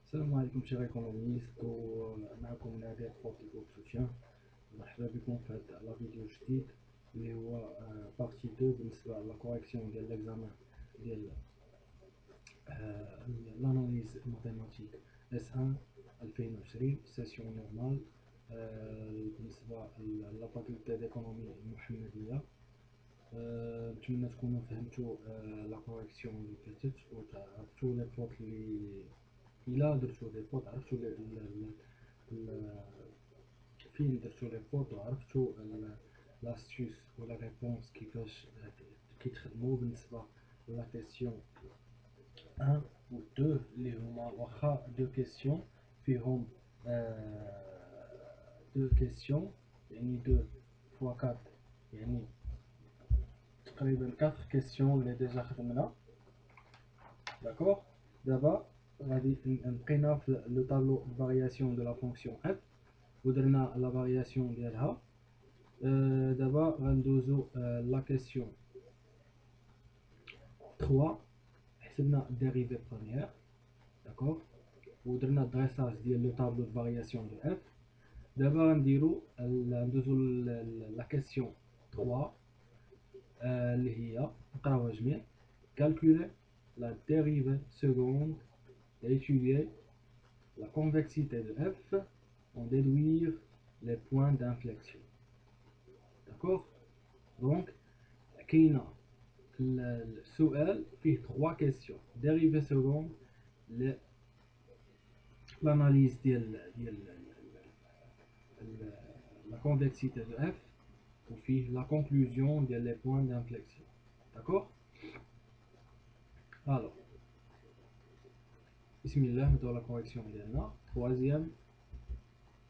السلام عليكم شيخ ايكونوميست ومعكم نادر فورتي كود سوتيان. مرحبا بكم في هذا لا فيديو جديد اللي هو بارتي 2 بالنسبه لا كوريكسيون ديال ليكزامان ديال لاناليز ماتيماتيك اس 1 2020 سيسيون نورمال بالنسبه لا فاكولتي ديكونومي المحمديه. نتمنى تكونوا فهمتوا لا كوريكسيون اللي فاتت وعرفتوا لي فوت اللي الا درتو لي فوت عرفتو فين درتو لي فوت وعرفتو لاستيوس ولا ريبونس كيفاش كيتخدمو بالنسبة لا كيسيون 1 و 2 اللي هما واخا دو كيسيون فيهم دو كيسيون يعني 2 فوا 4 يعني تقريبا 4 كيسيون اللي ديجا خدمنا. داكوغ دابا غادي لقينا في لو طابلو فارياسيون دو لا فونكسيون اف ودرنا لا فارياسيون ديالها. دابا غندوزو لا كيسيون 3 حسبنا ديريفي بروميير. داكوغ ودرنا دريساج ديال لو طابلو فارياسيون دو اف. دابا غندوزو لا كيسيون 3 اللي هي نقراوها جميع. calculer la dérivée seconde et étudier la convexité de f, en déduire les points d'inflexion. D'accord. Donc كاينه السؤال فيه 3 questions: dérivée seconde, l'analyse ديال la convexité de f وفيه la conclusion ديال les points d'inflexion. D'accord. Alors bismillah, mettons la correction ديالنا. Troisième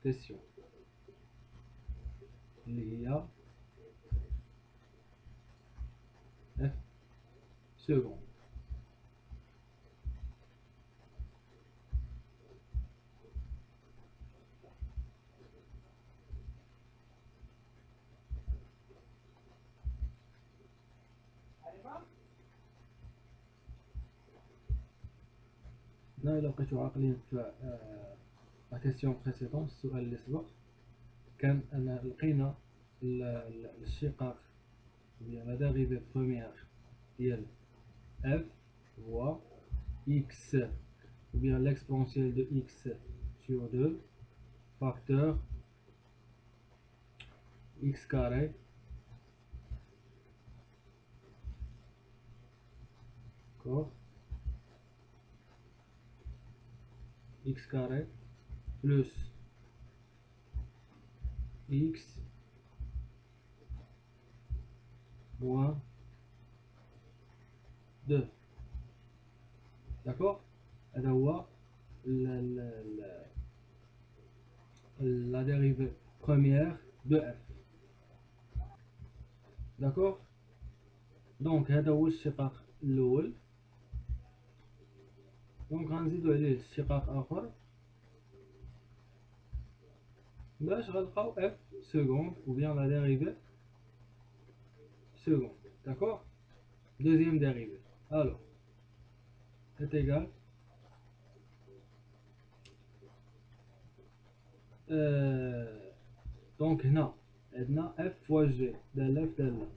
question اللي هي f seconde. هنا إلا بقيتو عاقلين في لا كيسيون بريسيدون السؤال اللي سبق كان أنا لقينا الشقاق ديال لا ديريفي بروميير ديال f هو x ou bien l'exponentielle de x sur 2 facteur x carré d'accord x carré plus x moins 2. D'accord. هذا هو la dérivée première de f. D'accord. donc هذا هو الشقاق الأول. دونك غنزيدو عليه اشتقاق آخر باش غنلقاو f seconde ou bien la dérivée seconde. D'accord. Deuxième dérivée. Alors est égal donc هنا عندنا f fois g دالة في دالة.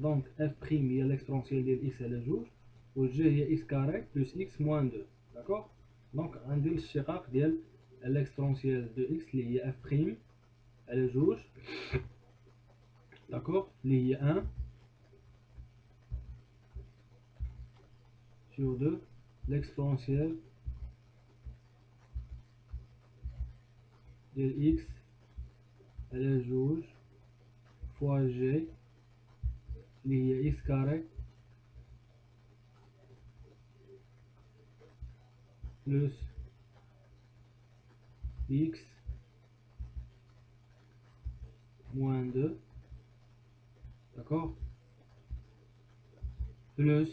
donc f prime هي l'exponentielle ديال x على جوج و g هي x carré plus x moins 2. d'accord. donc غندير الاشتقاق ديال l'exponentielle de x اللي هي f prime على جوج d'accord اللي هي 1 sur 2 l'exponentielle ديال x على جوج fois g اللي هي x carré plus x moins 2. d'accord. plus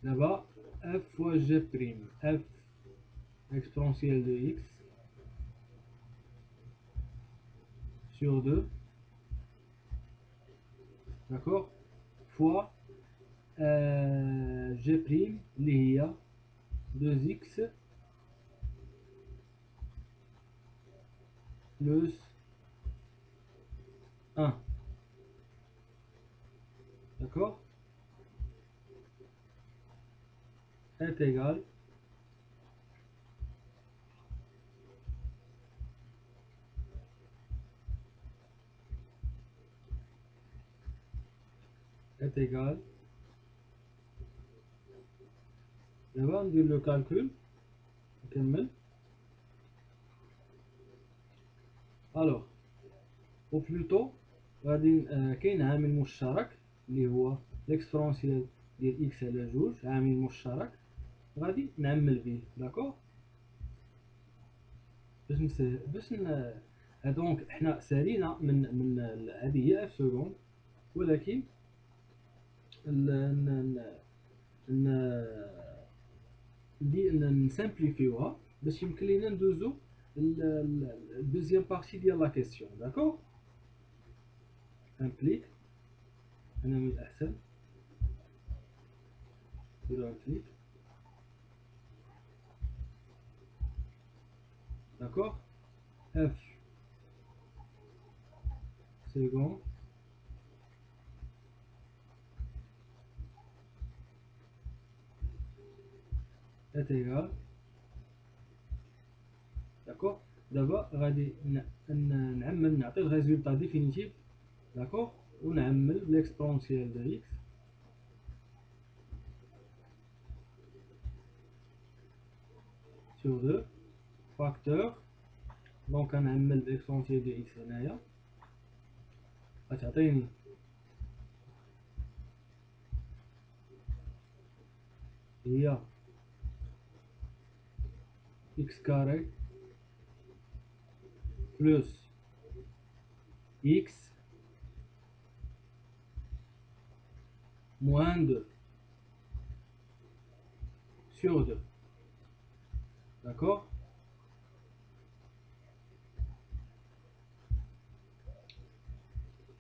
là-bas f fois g prime f exponentielle de x sur 2 d'accord fois g prime اللي هي 2x plus 1. D'accord? Est égal est égal. دابا ندير لو كالكول نكمل. الوغ او بلوتو غادي كاين عامل مشترك اللي هو ليكسبونسيال ديال اكس على جوج، عامل مشترك غادي نعمل به. داكوغ باش دونك حنا سالينا من هذه هي اف سكوند، ولكن نسامبليفيوها باش يمكن لينا ندوزو الدوزيام بارتي ديال لا كيسيون. داكوغ امبليك انا من الاحسن نديرو امبليك. داكوغ اف سكوند est égal. داكوغ دابا غادي نعمل نعطي الريزولتا ديفينيتيف. داكوغ ونعمل ليكسبونسيال دو اكس sur 2 فاكتور. دونك غنعمل ليكسبونسيال دو اكس هنايا غتعطيني هي x كاري بلس x moins 2 sur 2. D'accord?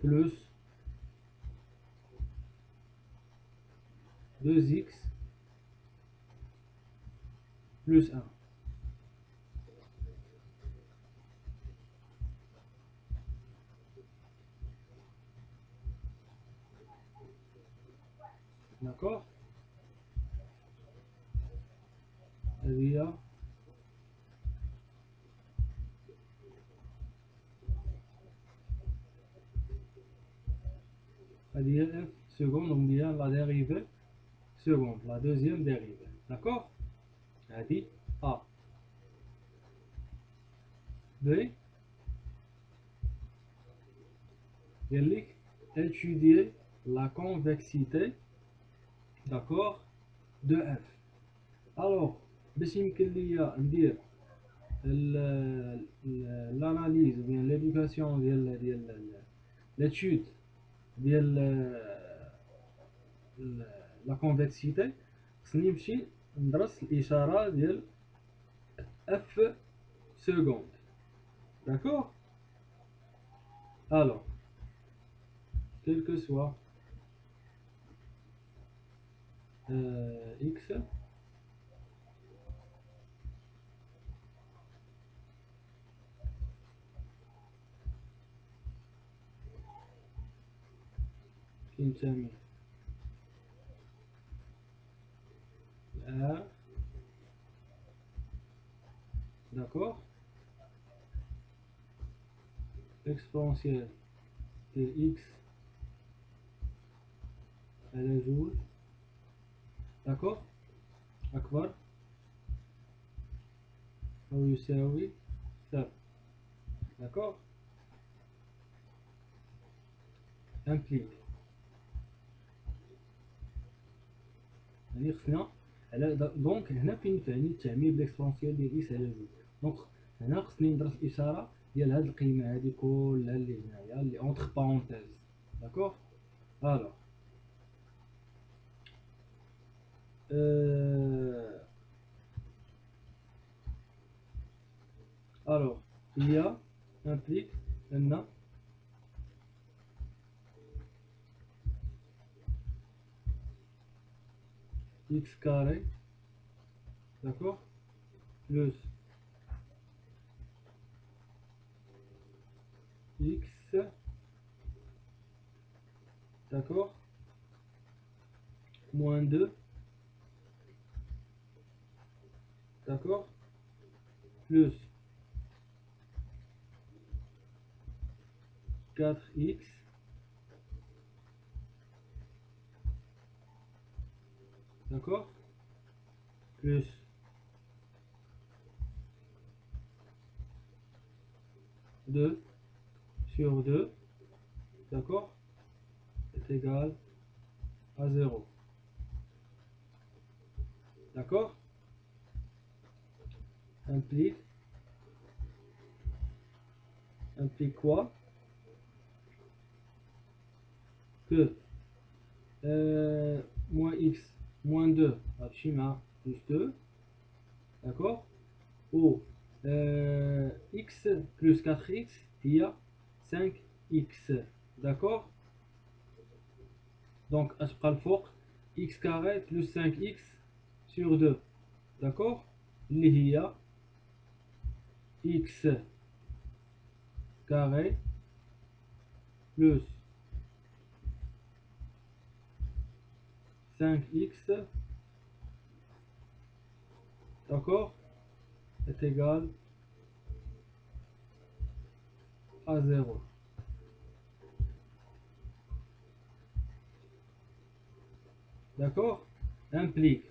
Plus 2x plus 1. D'accord? هذه هي f seconde, on dit la dérivée seconde, la deuxième dérivée. D'accord? هذه A. B قال لك étudier la convexité, d'accord, de f. alors باش يمكن ليا ندير l'analyse ou bien l'éducation ديال l'étude ديال لا كونفكسيتي، خصني نمشي ندرس الاشاره ديال اف سكوند. داكوغ الو quel que soit x كينتمي ل داكوغ اكسبونسيال ديال x على جوج داكوغ اكبر او يساوي صفر. داكوغ امبليك يعني خصنا على دونك هنا فين ينفعني التعميم ليكسبونسيال ديال x على جوج. دونك هنا خصني ندرس الاشاره ديال هاد القيمه هادي كلها اللي هنايا اللي اونتر بارونتيز. داكوغ الوغ الوغ هي امبليك ان x كاري d'accord, plus x, d'accord, moins 2, d'accord, plus 4x, d'accord, plus 2 sur 2, d'accord, est égal à 0. D'accord, implique quoi? Que moins x moins 2 Hachima plus 2, d'accord, ou x plus 4x, il y a 5x, d'accord. Donc أشبقى الفوق x carré plus 5x sur 2, d'accord, اللي هي x carré plus 5x, d'accord, est égal à 0. D'accord, implique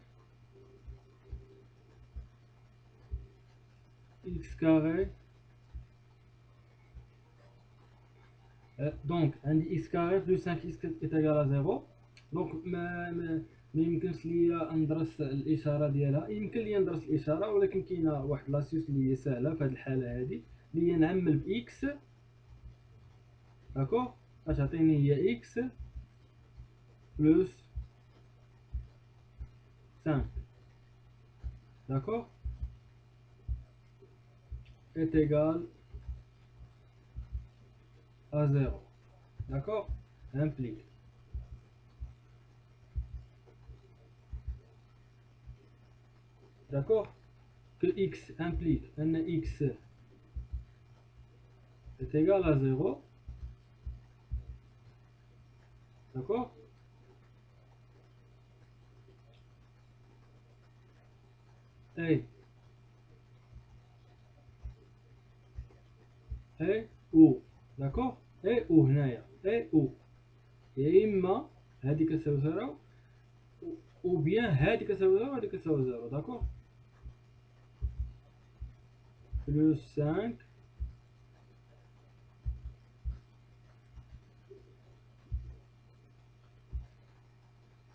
x carré. Donc عندي x carré plus 5x est égal à 0. دونك ما يمكنش ليا ندرس الاشاره ديالها. يمكن ليا ندرس الاشاره، ولكن كاينه واحد لاسيوس اللي هي سهله في هذه الحاله هذه، اللي هي نعمل باكس، داكوغ، اش تعطيني هي اكس بلس 5، داكوغ، est égal à 0. D'accord, implique d'accord que x implique un x est égal à 0, d'accord, et ou, d'accord, et ou هنايا et ou يا اما هذه كتساوي 0 ou bien هذه كتساوي 0 وهذه كتساوي 0، d'accord. Plus 5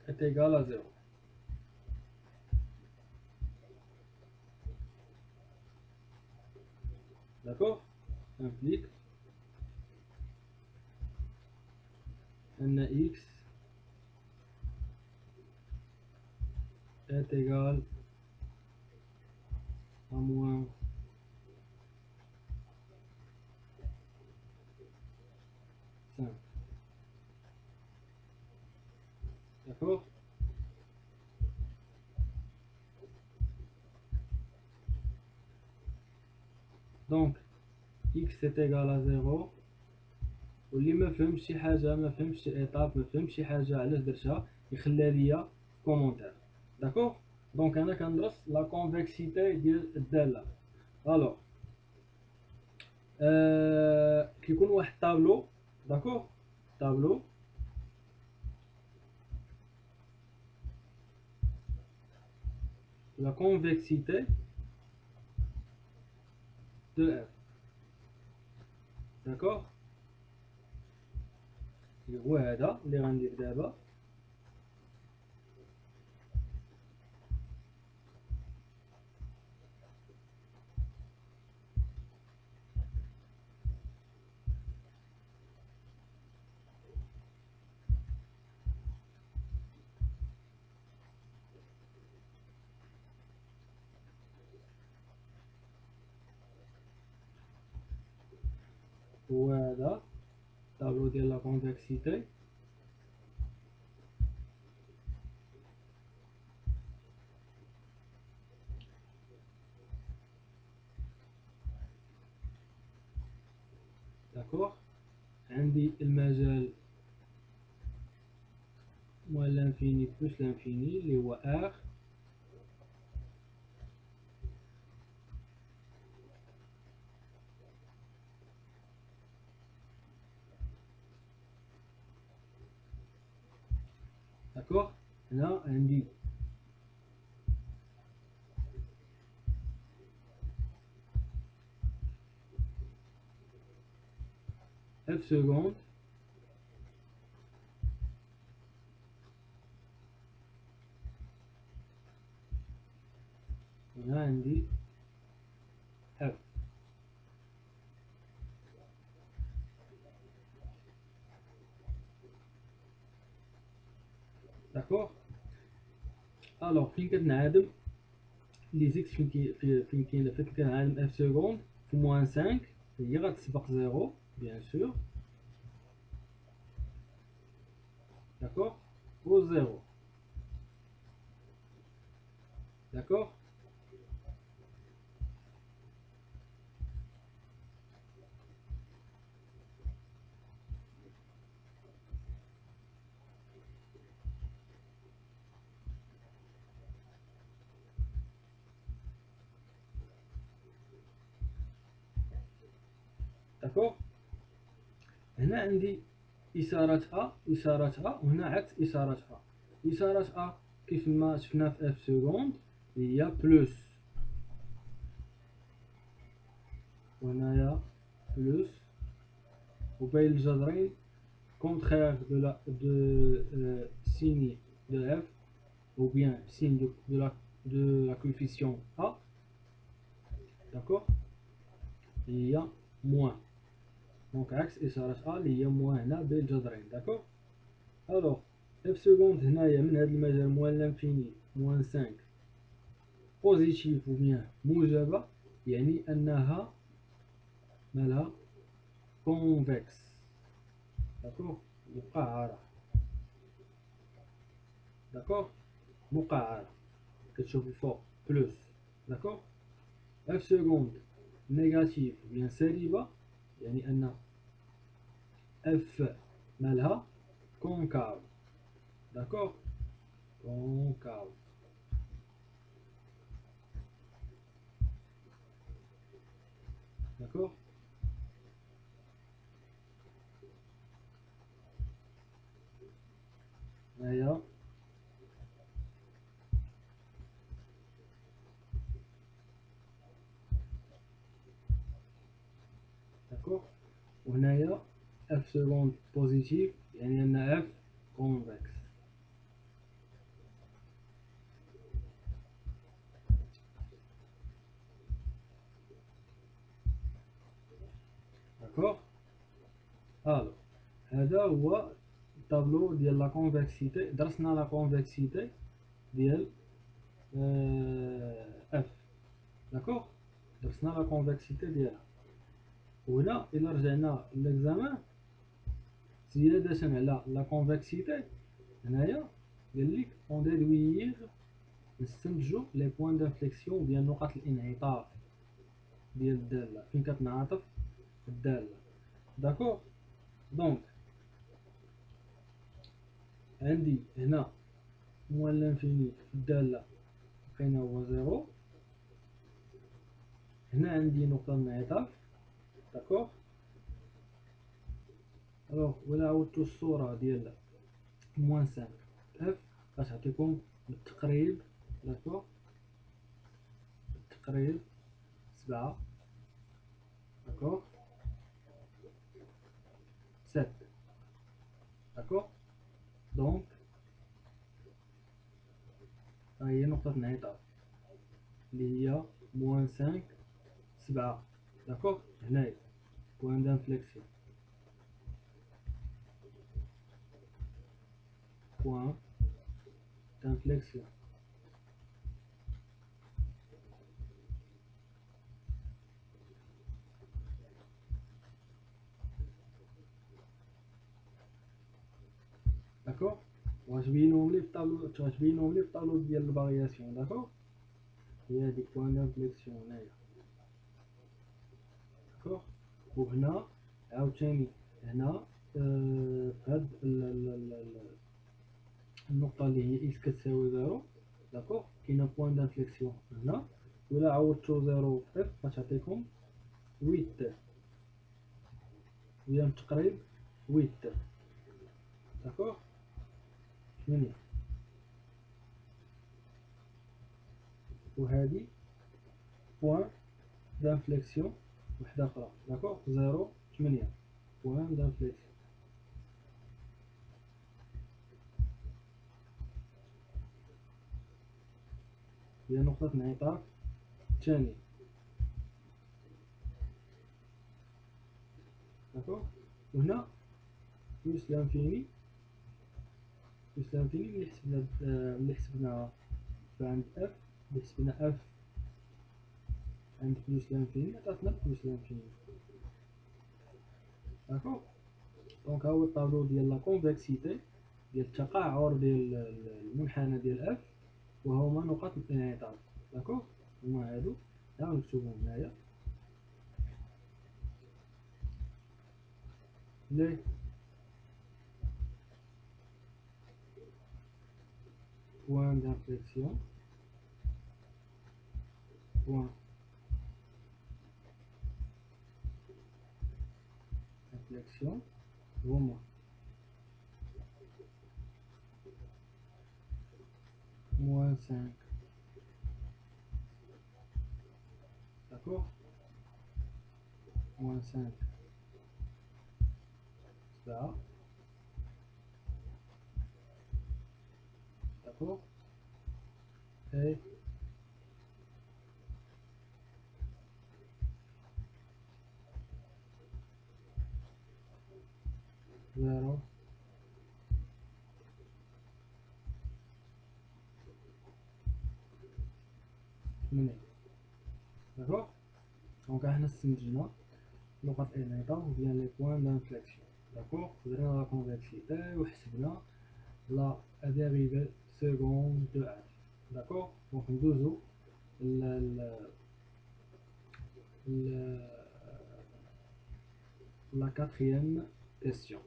est égal à 0, d'accord, implique ان x est égal à moins 5, d'accord. Donc x est égal à 0، واللي ما فهمش شي حاجه، ما فهمش شي ايطاب، ما فهمش شي حاجه علاش درتها، يخليها ليا كومونتير، داكوغ. دونك انا كندرس لا كونفكسيتي ديال الداله. الوغ كيكون واحد طابلو، داكوغ، طابلو لا كونفكسيتي دو اف، داكوغ، هو هذا اللي غندير دابا. هو هذا الطابلو ديال لا كونفكسيتي. d'accord. عندي المجال moins l'infini plus l'infini اللي هو R. d'accord. هنا عندي F seconde هنا عندي F. d'accord. alors فين كتنعدم لي زيكس فين كاين كنعدم اف سكوند في موان 5 هي غتسبق زيرو بيان سور. d'accord. و زيرو. d'accord. d'accord. هنا عندي إشارة أ إشارة أ وهنا عكس إشارة أ. إشارة أ كيف ما شفنا في اف سكوند هي بلوس وهنايا بلوس وبين الجذرين contraire de signe de f ou bien signe de la coefficient a. d'accord. il y a moins donc عكس إشارة A اللي هي moins هنا بين الجذرين. d'accord. alors f seconde هنايا من هذا المجال moins l'infini moins 5 بوزيتيف ou bien موجبة يعني أنها مالها convexe. d'accord. مقعرة. d'accord. مقعرة كتشوف الفوق بلوس. d'accord. f seconde négatif ou bien سالبة يعني أن f مالها concave. d'accord. concave. d'accord. هنايا d'accord. وهنايا f seconde positif يعني أن f convexe. d'accord. alors هذا هو الطابلو ديال لا كونفكسيتي. درسنا لا كونفكسيتي ديال اف. داكوغ. درسنا لا كونفكسيتي ديالها. وهنا الا رجعنا للاكزامان زيادة على لا كونفكسيتي هنايا قال لك اون ديدويير نستنتجو لي بوين دانفليكسيون ديال نقط الانعطاف ديال الدالة فين كتنعطف الدالة. داكوغ. دونك عندي هنا موان لانفيني في الدالة بقينا هو زيرو. هنا عندي نقطة انعطاف. داكوغ. الوغ ولا عاودتو الصورة ديال موان 5 اف غتعطيكم بالتقريب. داكوغ. بالتقريب 7. داكوغ. 7. داكوغ. دونك ها هي نقطة انعطاف اللي هي موان 5 7. داكوغ. هنايا بوان دانفليكسيون بوان دانفليكسيون. داكوغ. وغتبينوهم لي في الطابلو غتبينوهم لي في الطابلو ديال الفارياسيون. داكوغ. هي هاديك بوان دانفليكسيون هنايا. داكوغ. وهنا عاوتاني هنا هاد النقطة اللي هي إكس كتساوي زيرو، داكوغ، كاينة بوان دانفليكسيون هنا، وإلا عوضتو زيرو في إف غتعطيكم ويت، ويا بالتقريب ويت، داكوغ. 8. وهادي بوان دانفليكسيون وحدة أخرى، داكوغ، زيرو 8 بوان دانفليكسيون. هي نقطة انعطاف الثاني، داكوغ. وهنا بلوس لانفيني، بلوس لانفيني ملي حسبناها فعند اف، ملي حسبنا اف عند بلوس لانفيني عطاتنا بلوس لانفيني، داكوغ. دونك ها هو الطابلو ديال لا كونفكسيتي ديال التقعر ديال المنحنى ديال اف، وهما نقاط الانعطاف، داكوغ. هما هادو، ها نكتبهم هنايا لي بوان دانفليكسيون، بوان دانفليكسيون هما موان 5، داكوغ، موان 5 7، داكوغ، اي 0 8، داكوغ. دونك حنا استنتجنا نقط الانعطاف ديال لي بوان دانفليكسيون، داكوغ. درنا لا كونفكسيتي وحسبنا لا ديريفي سكوند دو اف، داكوغ. دونك ندوزو ل la quatrième question.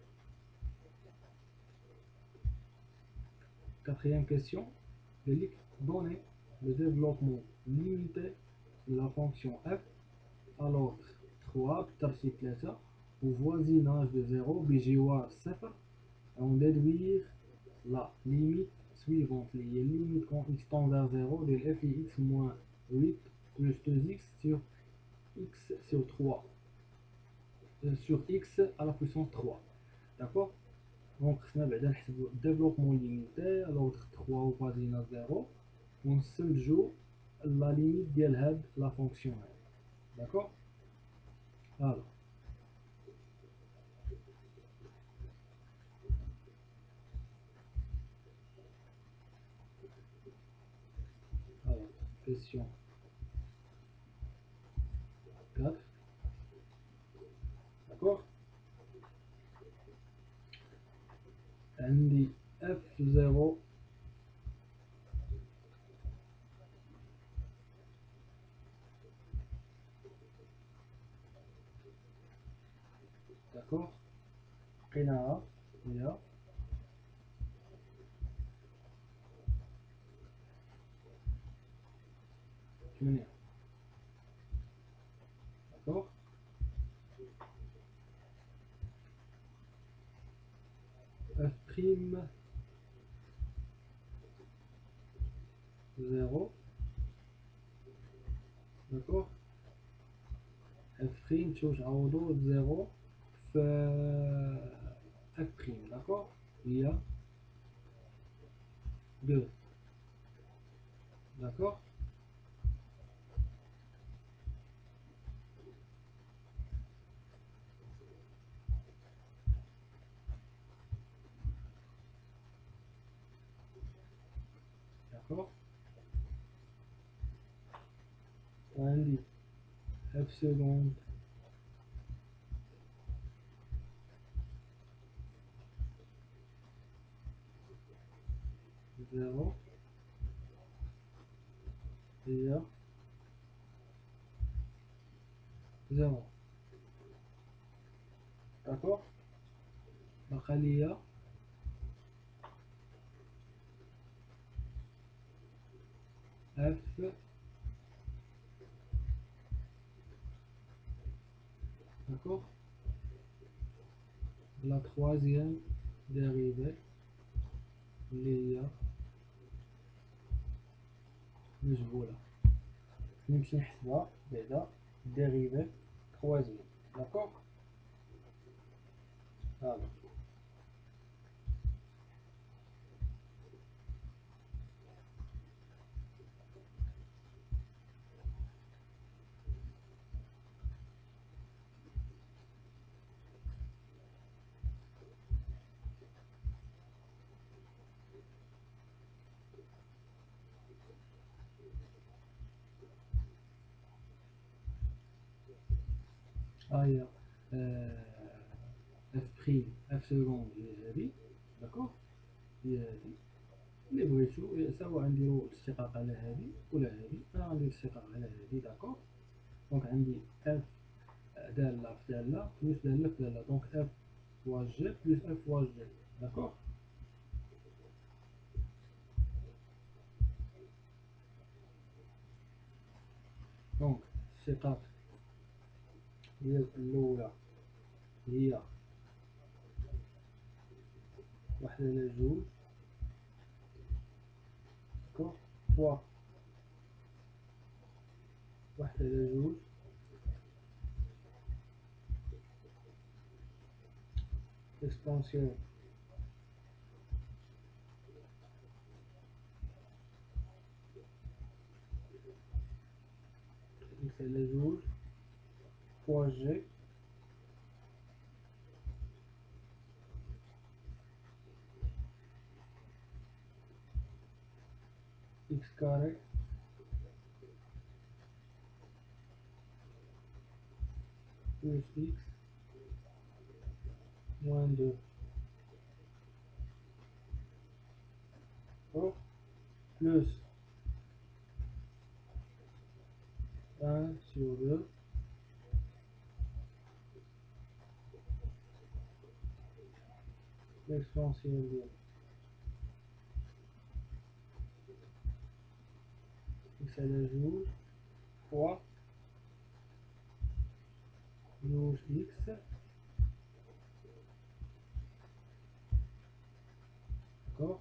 Quatrième question, donner le développement limité de la fonction f à l'ordre 3 بالترتيب 3 au voisinage de 0 بجوار 0 et on déduire la limite suivante اللي هي limite quand x tend vers 0 de f x moins 8 plus 2x sur x sur 3 sur x à la puissance 3, d'accord. دونك خصنا بعدا نحسبو ديفلوبمون ليميتي على لوغ 3 و فازينا 0 ونستنتجو لا ليميت ديال هاد لا فونكسيون هادي، داكوغ. فوالا فوالا كيسيون 4، داكوغ. عندي اف 0 داكوغ، لقيناها هي 8، داكوغ. اف بريم 0، داكوغ. اف بريم تشوف تعوضو 0 في اف بريم، داكوغ، هي 2، داكوغ. داكوغ. وعندي اف سكوند 0 هي 0، d'accord. بقى ليا اف، d'accord. La troisième dérivée اللي هي مجهولة، نمشي نحسبها بعدا dérivée troisième، d'accord. Alors هي اف بريم اف سكوند هي هذه، داكوغ. هي هذه اللي بغيتو، سواء نديرو الاشتقاق على هذه ولا هذه، انا غندير الاشتقاق على هذه، داكوغ. دونك عندي اف دالة في دالة بلس دالة في دالة، دونك اف فوا جي بلس اف فوا جي، داكوغ. دونك الاشتقاق ديال الأولى هي واحد على جوج، داكوغ، فوا واحد على جوج اكسبونسيون اكس على جوج فوا جي اكس كاري بلس اكس موان دو، داكوغ، بلس 1 sur 2 l'exponentielle de x à la jour fois jouge x, d'accord,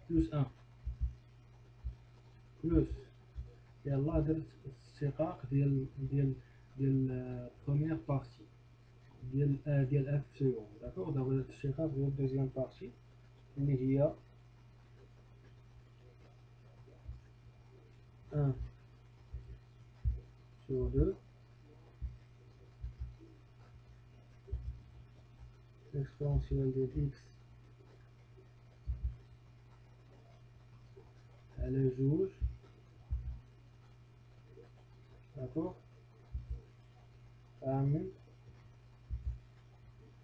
plus 1 plus يلا درت استشقاق ديال première partie ديال اف سكوند، داكوغ. دابا درت استشقاق ديال دوزيام بارتي اللي هي 1 sur 2 exponentielle de x على جوج، داكوغ، عامل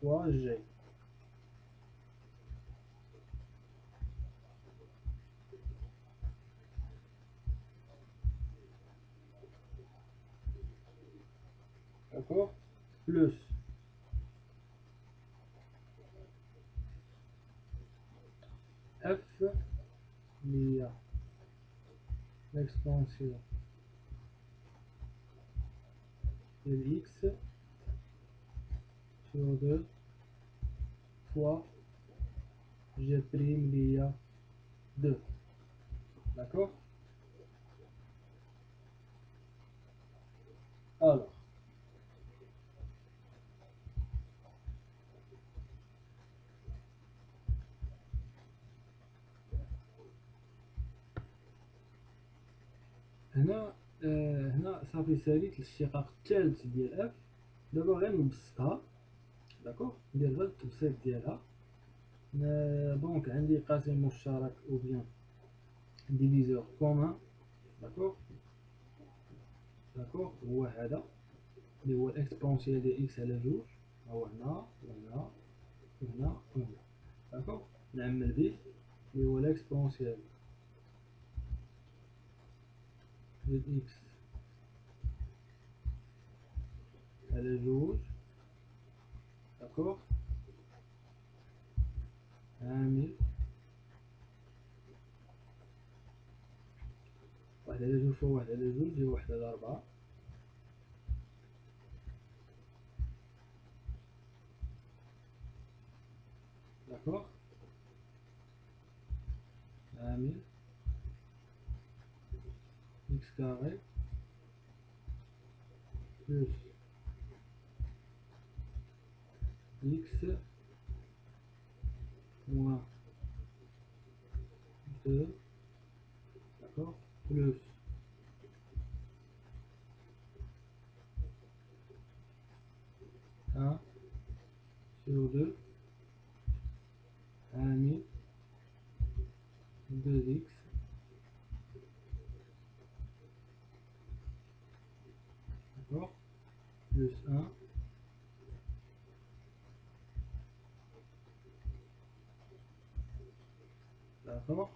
فوا جي، داكوغ، بلس اف اللي هي l'exponentielle de x sur 2 fois g' il y a 2, d'accord. Alors هنا هنا صافي ساليت الاشتقاق الثالث ديال اف. دابا غير نبسطها، داكوغ، ندير غير التبسيط ديالها. دونك عندي قاسم مشترك او بيان ديفيزور كومان، داكوغ، داكوغ، هو هذا اللي هو الاكسبونسيال ديال اكس على جوج، هو هنا وهنا هنا وهنا. داكوغ، نعمل به اللي هو ليكسبونسيال ديال إكس على جوج، داكوغ، عامل واحد على جوج فوق واحد على جوج هي واحد على ربعة، داكوغ، عامل إكس كاري بلس إكس موان دو، داكوغ، بلس 1 sur 2 عامل 2x، d'accord, plus 1 d'accord.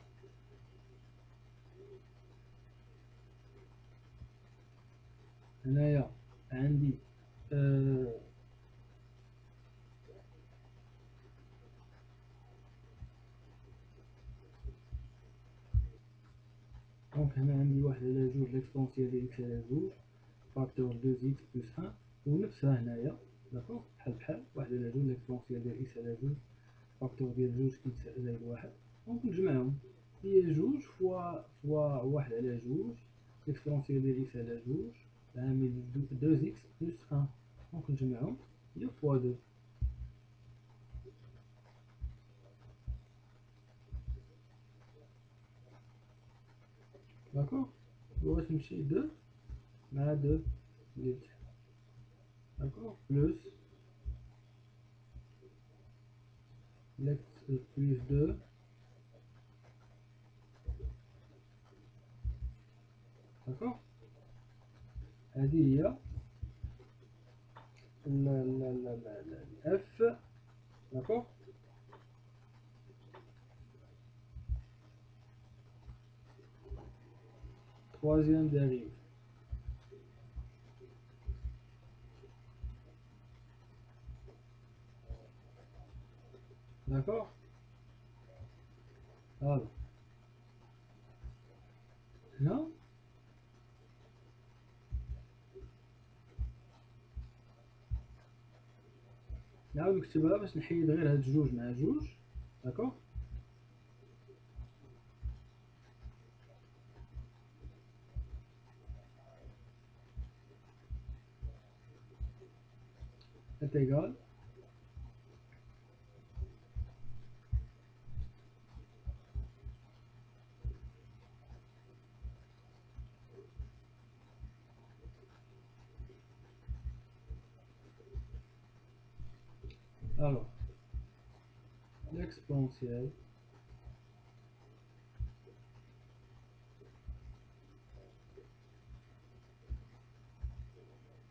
هنايا عندي دونك هنا عندي واحد على جوج ليكسبونسيال ديال إكس على جوج فاكتور 2x بلس 1، ونفسها هنايا داكوغ بحال بحال واحد على جوج ليكسبونسيال ديال إكس على جوج فاكتور ديال جوج إكس زائد واحد، دونك نجمعهم هي جوج فوا واحد على جوج ليكسبونسيال ديال إكس على جوج عامل 2x بلس 1، دونك نجمعهم هي فوا 2، داكوغ، واش تمشي 2 مع 2 اللي تحت، داكوغ، بلس بلس 2، داكوغ، هذه هي اف، داكوغ، troisième dérive، داكوغ. فوالا هنا نعاود نكتبها باش نحيد غير هاد جوج مع جوج، داكوغ، انتيغال alors l'exponentielle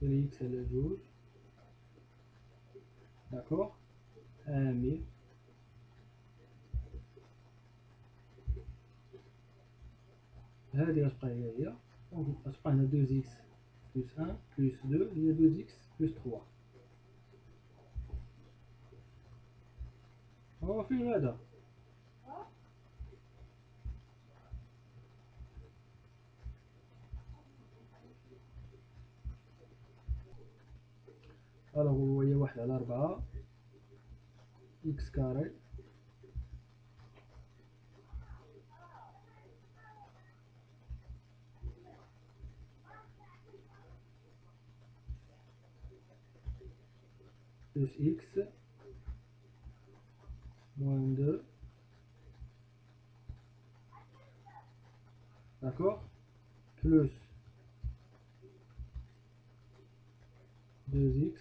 de x على جوج، داكوغ، عامل هادي غتبقى هي دونك غتبقى هنا 2x بلس 1 بلس 2 هي 2x بلس 3. هو فين هذا؟ الوغ هي واحد على 4 إكس كاري بلس إكس موان 2، داكوغ، بلس 2x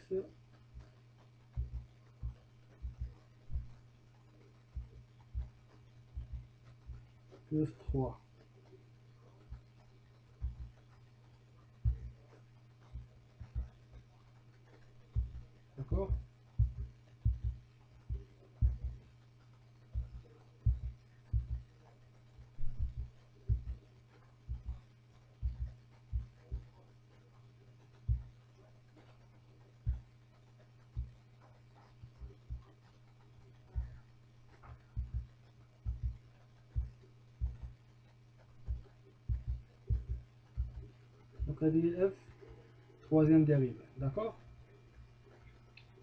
plus 3. D'accord. Donc on dit f troisième dérivée, d'accord.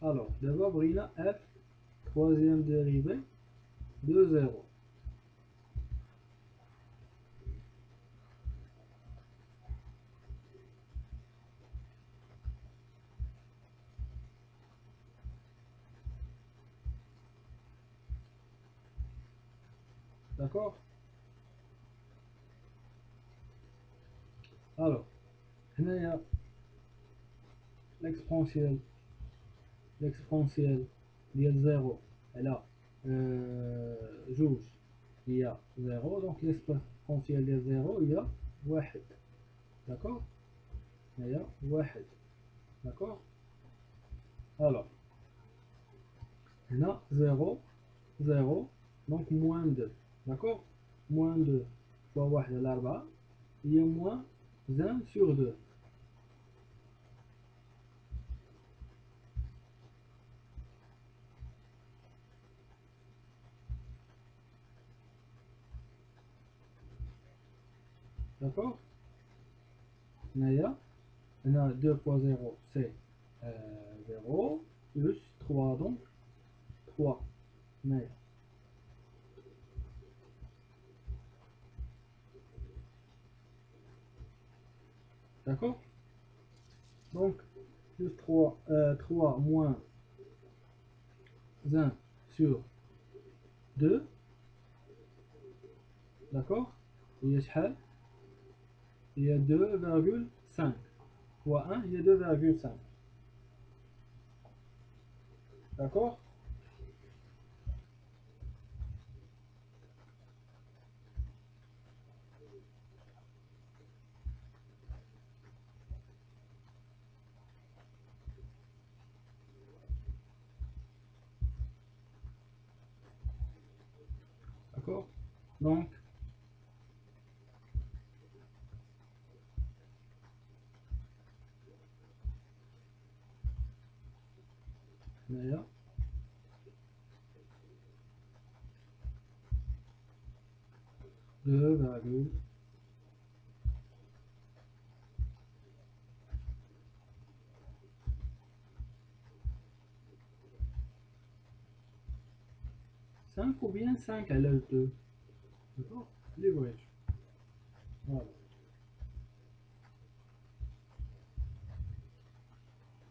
Alors d'abord brina f troisième dérivée de 0. D'accord. Alors هنا il y a l'exponentielle ديال 0 على جوج هي 0. donc l'exponentielle ديال 0 هي 1. d'accord. هي 1. d'accord. alors هنا 0 0 donc moins 2. d'accord. moins 2 fois 1 على 4 هي moins 1 sur 2. d'accord. هنايا هنا 2 fois 0 c'est 0 plus 3 donc 3 هنايا. d'accord. donc plus 3 3 moins 1 sur 2. d'accord. هي شحال؟ هي 2,5 fois 1 هي 2,5. d'accord. d'accord. donc هنايا 2,5 ou bien 5 على 2. d'accord. les voyages. voilà.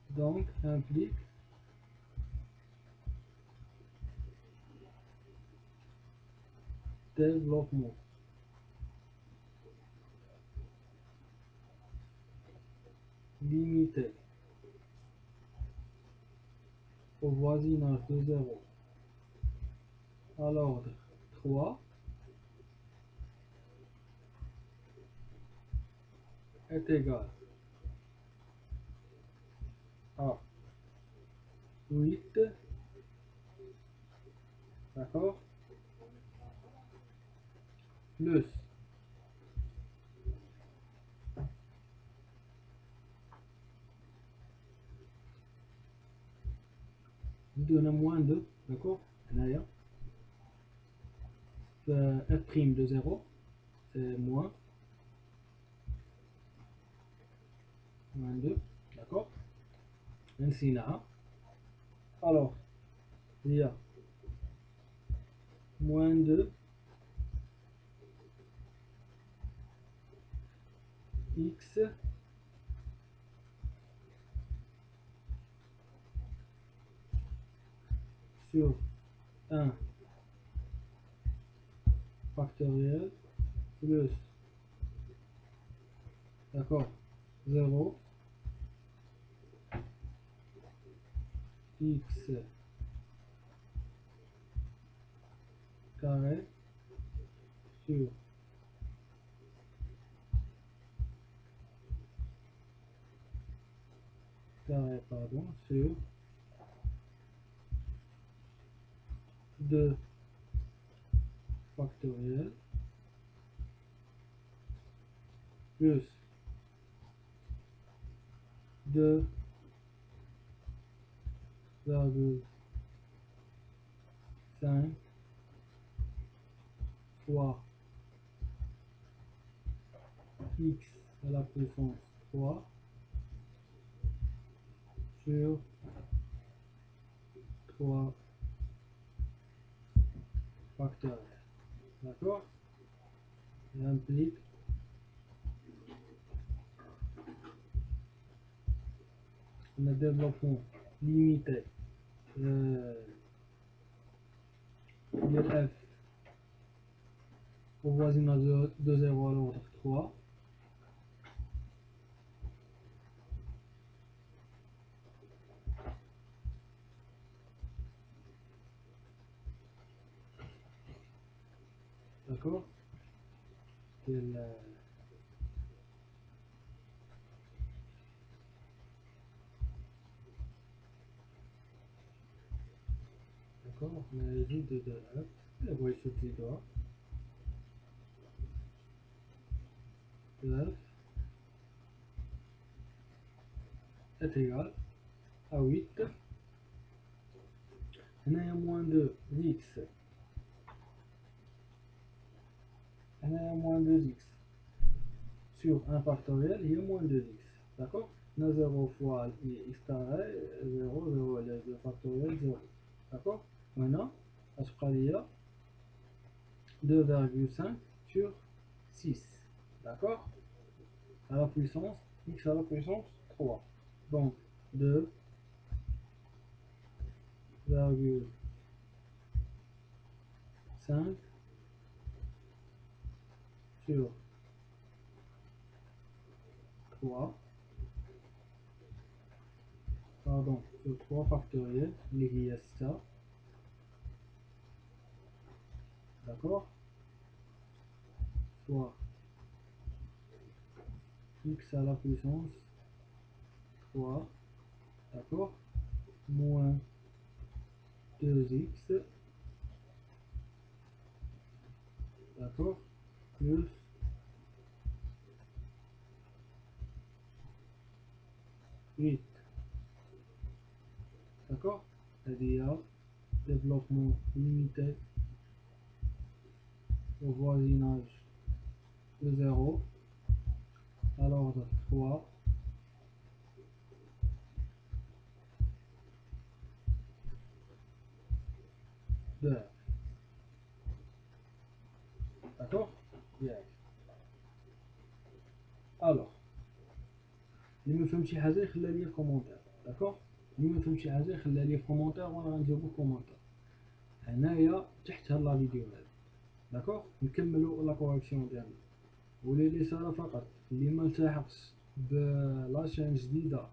donc implique développement limité au voisinage de 0 à l'ordre 3 est égal à 8. d'accord. plus 2 moins 2. d'accord. هنايا f' de 0 c'est moins 2. d'accord. نسيناها. alors il y a moins 2 x sur 1 factoriel plus, d'accord, 0 x carré sur sur 2 factoriel plus 2,5 fois x à la puissance 3 sur 3 factoriel. D'accord? Et implique le développement limité de f au voisinage de 0 à l'ordre 3. D'accord? D'accord? On a dit de f, et vous voyez ce petit doigt, de f est égal à 8. On a moins 2x. On a moins 2x sur 1 factoriel, il y a moins 2x. D'accord? On a 0 fois x carré, 0, 0, le factoriel 0. D'accord? Maintenant, à ce cas, il y a 2,5 sur 6. D'accord? À la puissance, x à la puissance 3. Donc, 2,5 sur 3, pardon, sur 3 factoriel, lié à ça, d'accord, soit x à la puissance 3, d'accord, moins 2x, d'accord, plus 8, d'accord, c'est-à-dire développement limité au voisinage de 0 à l'ordre 3 de r. D'accord? Bien. Alors, اللي ما فهم شي حاجه يخليها لي في كومونتير. داكوغ؟ اللي ما فهم شي حاجه يخليها لي في كومونتير وانا غنجاوبو كومونتير هنايا تحت هاد لا فيديو هذا. داكوغ؟ نكملو لا كوريكسيون ديالنا. ولي رساله فقط اللي ما التحقش بلاشين جديده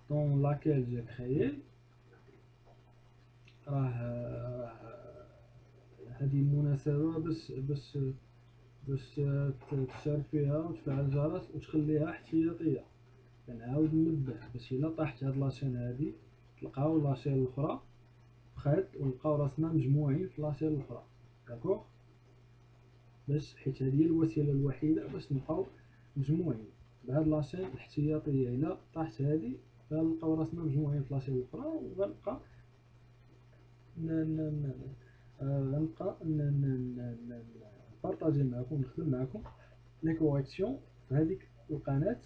دون لاكيل جي كريي، راه هذه المناسبه باش تشارك فيها وتفعل الجرس وتخليها احتياطيه. كنعاود ننبه باش الا طاحت هاد لاشين هادي تلقاو لاشين الاخرى بخيت ونلقاو راسنا مجموعين في لاشين الاخرى. داكوغ؟ باش حيت هادي هي الوسيله الوحيده باش نبقاو مجموعين بهاد لاشين الاحتياطيه. الا طاحت هادي غنلقاو راسنا مجموعين في لاشين الاخرى وغنبقى غنبقى نبارطاجي معكم نخدم معكم لي كوريكسيون في هذيك القناه.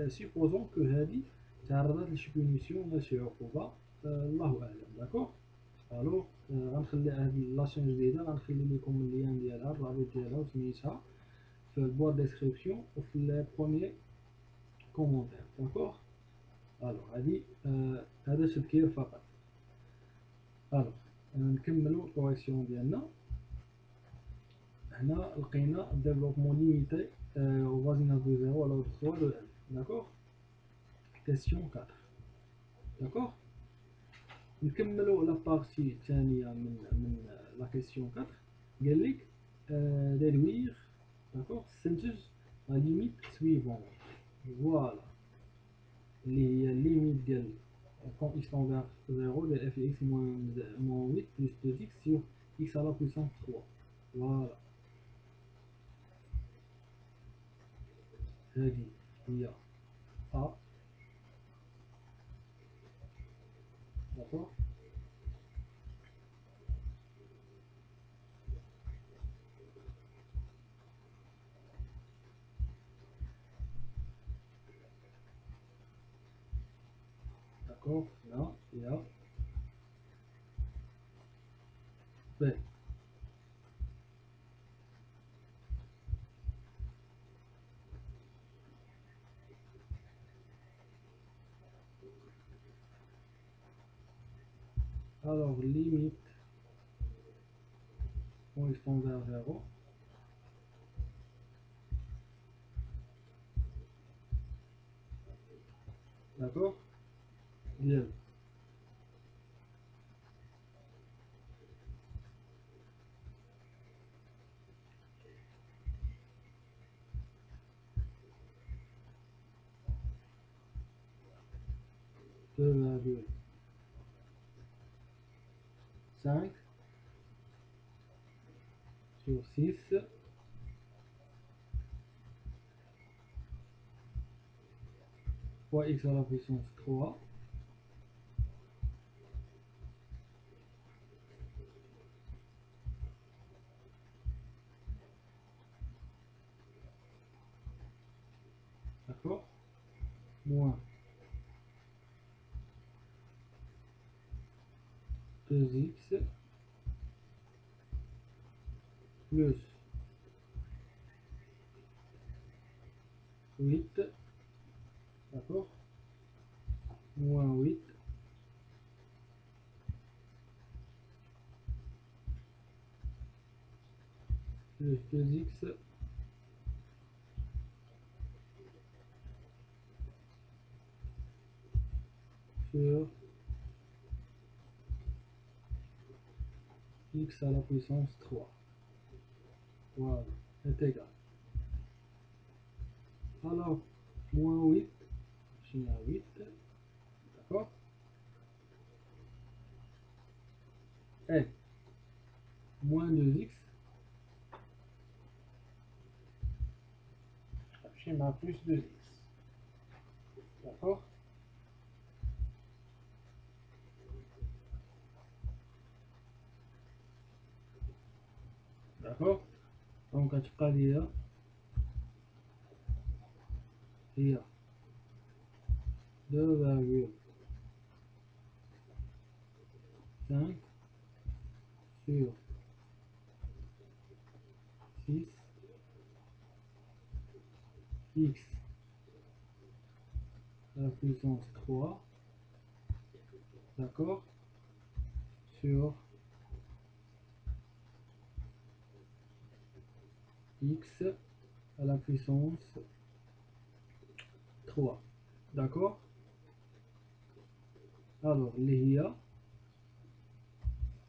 سيبوزون كو هادي تعرضت لشي بونيسيون ولا شي عقوبه، الله اعلم. داكوغ؟ الو غنخلي هاد لاشين جديده غنخلي لكم اللين ديالها الرابط ديالها وسميتها في البوار ديسكريبسيون وفي البروميير كومونتير. داكوغ؟ الو هادي هذا تذكير فقط. الو نكملو الكوريكسيون ديالنا. هنا لقينا ديفلوبمون ليميتي au voisinage de 0 à l'ordre 3 de f. D'accord? Question 4. D'accord? نكملوا لا بارتي الثانيه من لا كيسيون 4. قال لك ديدوير. داكوغ؟ استنتج لا ليميت سويفون. فوالا اللي هي الليميت ديال كون اكس تندر 0 ديال اف اكس موان 8 بلس 2 اكس سور اكس على بويسونس 3. فوالا هذه هي ا. داكوغ؟ d'accord, là, il y a B. Alors, limite, on tend vers 0, d'accord, ديال 2,5 sur 6 fois x à la puissance 3, d'accord, moins 2x plus 8, d'accord, moins 8 plus 2x sur x à la puissance 3. Voilà, est égal. Alors, moins 8, je mets 8, d'accord, et moins 2x, je mets plus 2x, d'accord, d'accord. Donc, غتبقى ليا هي 2,5 sur 6 x à la puissance 3, d'accord, sur x à la puissance 3, d'accord. Alors, اللي هي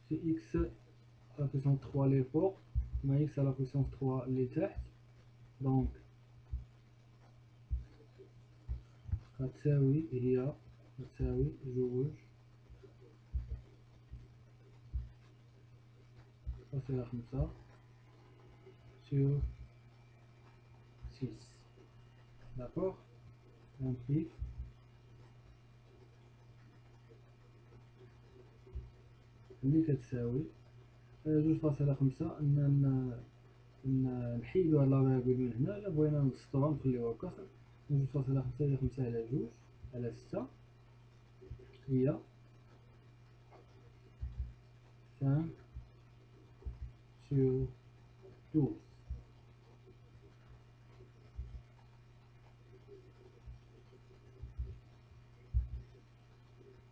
c'est x à la puissance 3 les fort, mais x à la puissance 3 les تحت, donc غتساوي هي غتساوي جوج فاصلة 5 sur 6, d'accord. Donc اللي كتساوي 2.5. نحيدو هاد لافيرغول من هنا، إلا بغينا نسطوها نخليوها كسر. 2.5 هي 5 على 2 على 6 هي 5 sur 12،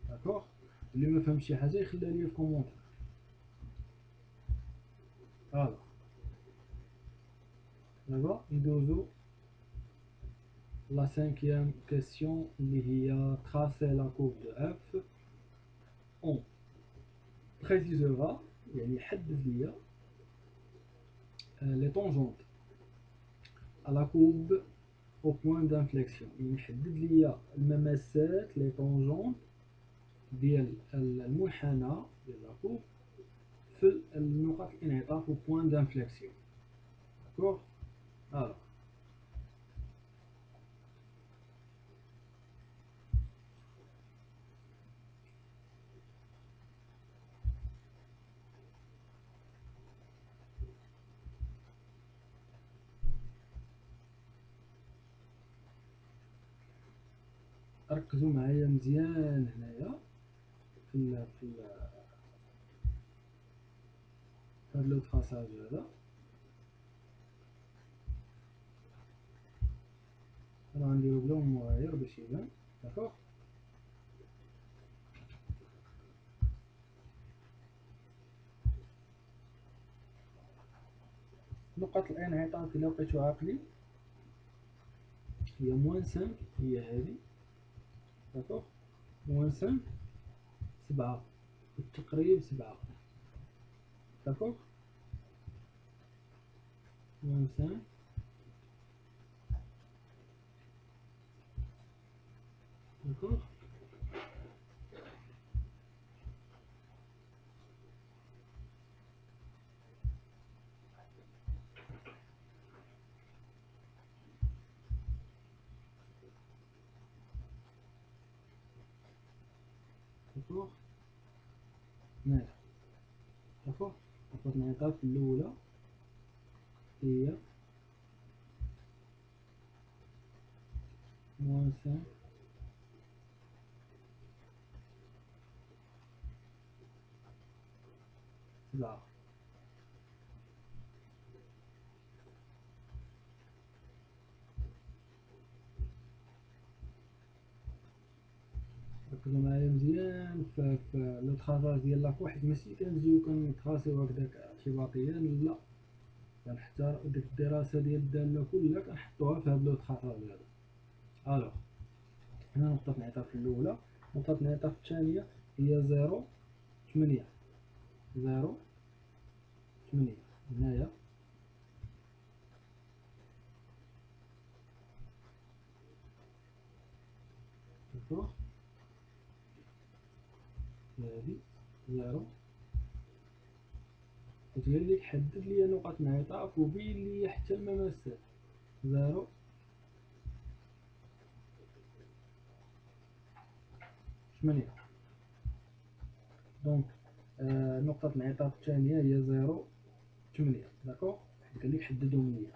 داكوغ. اللي مفهمش شي حاجة يخليها ليا في كومونتير. فوالا، دابا ندوزو لا 5e كيسيون اللي هي تراسي لا كورب دو اف اون بريسيزera، يعني يحدد ليا لي طونجونت à la courbe au point d'inflexion، يعني يحدد ليا المماسات لي طونجونت ديال المنحنى ديال لا كورب في النقط الانعطاف au point d'inflexion، داكوغ. alors ركزوا معايا مزيان هنايا في هاد لو تراساج هذا. راه غنديرو بلا مواير باش يبان. داكوغ. نقط الانعطاف الى بقيتو عاقلين هي موان 5 هي هادي. داكوغ. موان 5 7 بالتقريب 7. داكوغ. موان 5 داكوغ. داكوغ. هنايا. داكوغ. نقط الانعطاف الأولى هي موان 5 7. ركزوا معايا مزيان في لو تراساج ديال لاكو، حيت ماشي كنجيو كنتراسيو هكداك اعتباطيا، لا، حتى ديك الدراسة ديال الدالة كلها كنحطوها في هاد لو تراساج هذا. الوغ هنا نقطة الانعطاف الأولى. نقطة الانعطاف الثانية هي 0 8. 0 8 هنايا. داكوغ. هادي 0. وهي اللي تحدد ليا نقط الانعطاف وبين ليا حتى المماسات. 0 8. دونك نقطة الانعطاف الثانية هي 0 8. داكوغ. قالك حددهم ليا.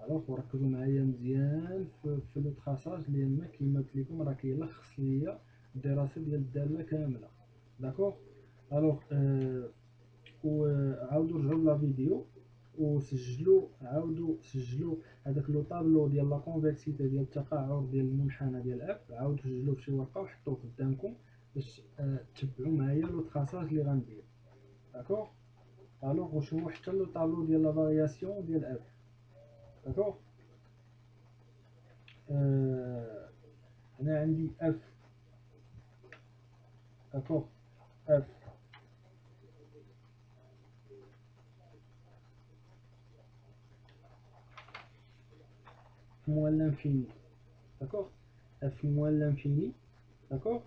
الوغ وركزوا معايا مزيان في لو تراساج، لان كيما قلت لكم راه كيلخص ليا الدراسة ديال الدالة كاملة. داكوغ. الوغ وعاودوا رجعوا لا فيديو وسجلوا، عاودوا سجلوا هذاك لو طابلو ديال لا كونفكسيتي ديال التقاعر ديال المنحنى ديال اف، عاودوا سجلوه في شي ورقه وحطوه قدامكم باش تتبعوا معايا لو تراساج اللي غندير. داكوغ. الوغ وشوفوا حتى لو طابلو ديال لا فارياسيون ديال اف. داكوغ. هنا عندي اف. داكوغ. اف موال لانفيني. داكوغ. اف موال لانفيني. داكوغ.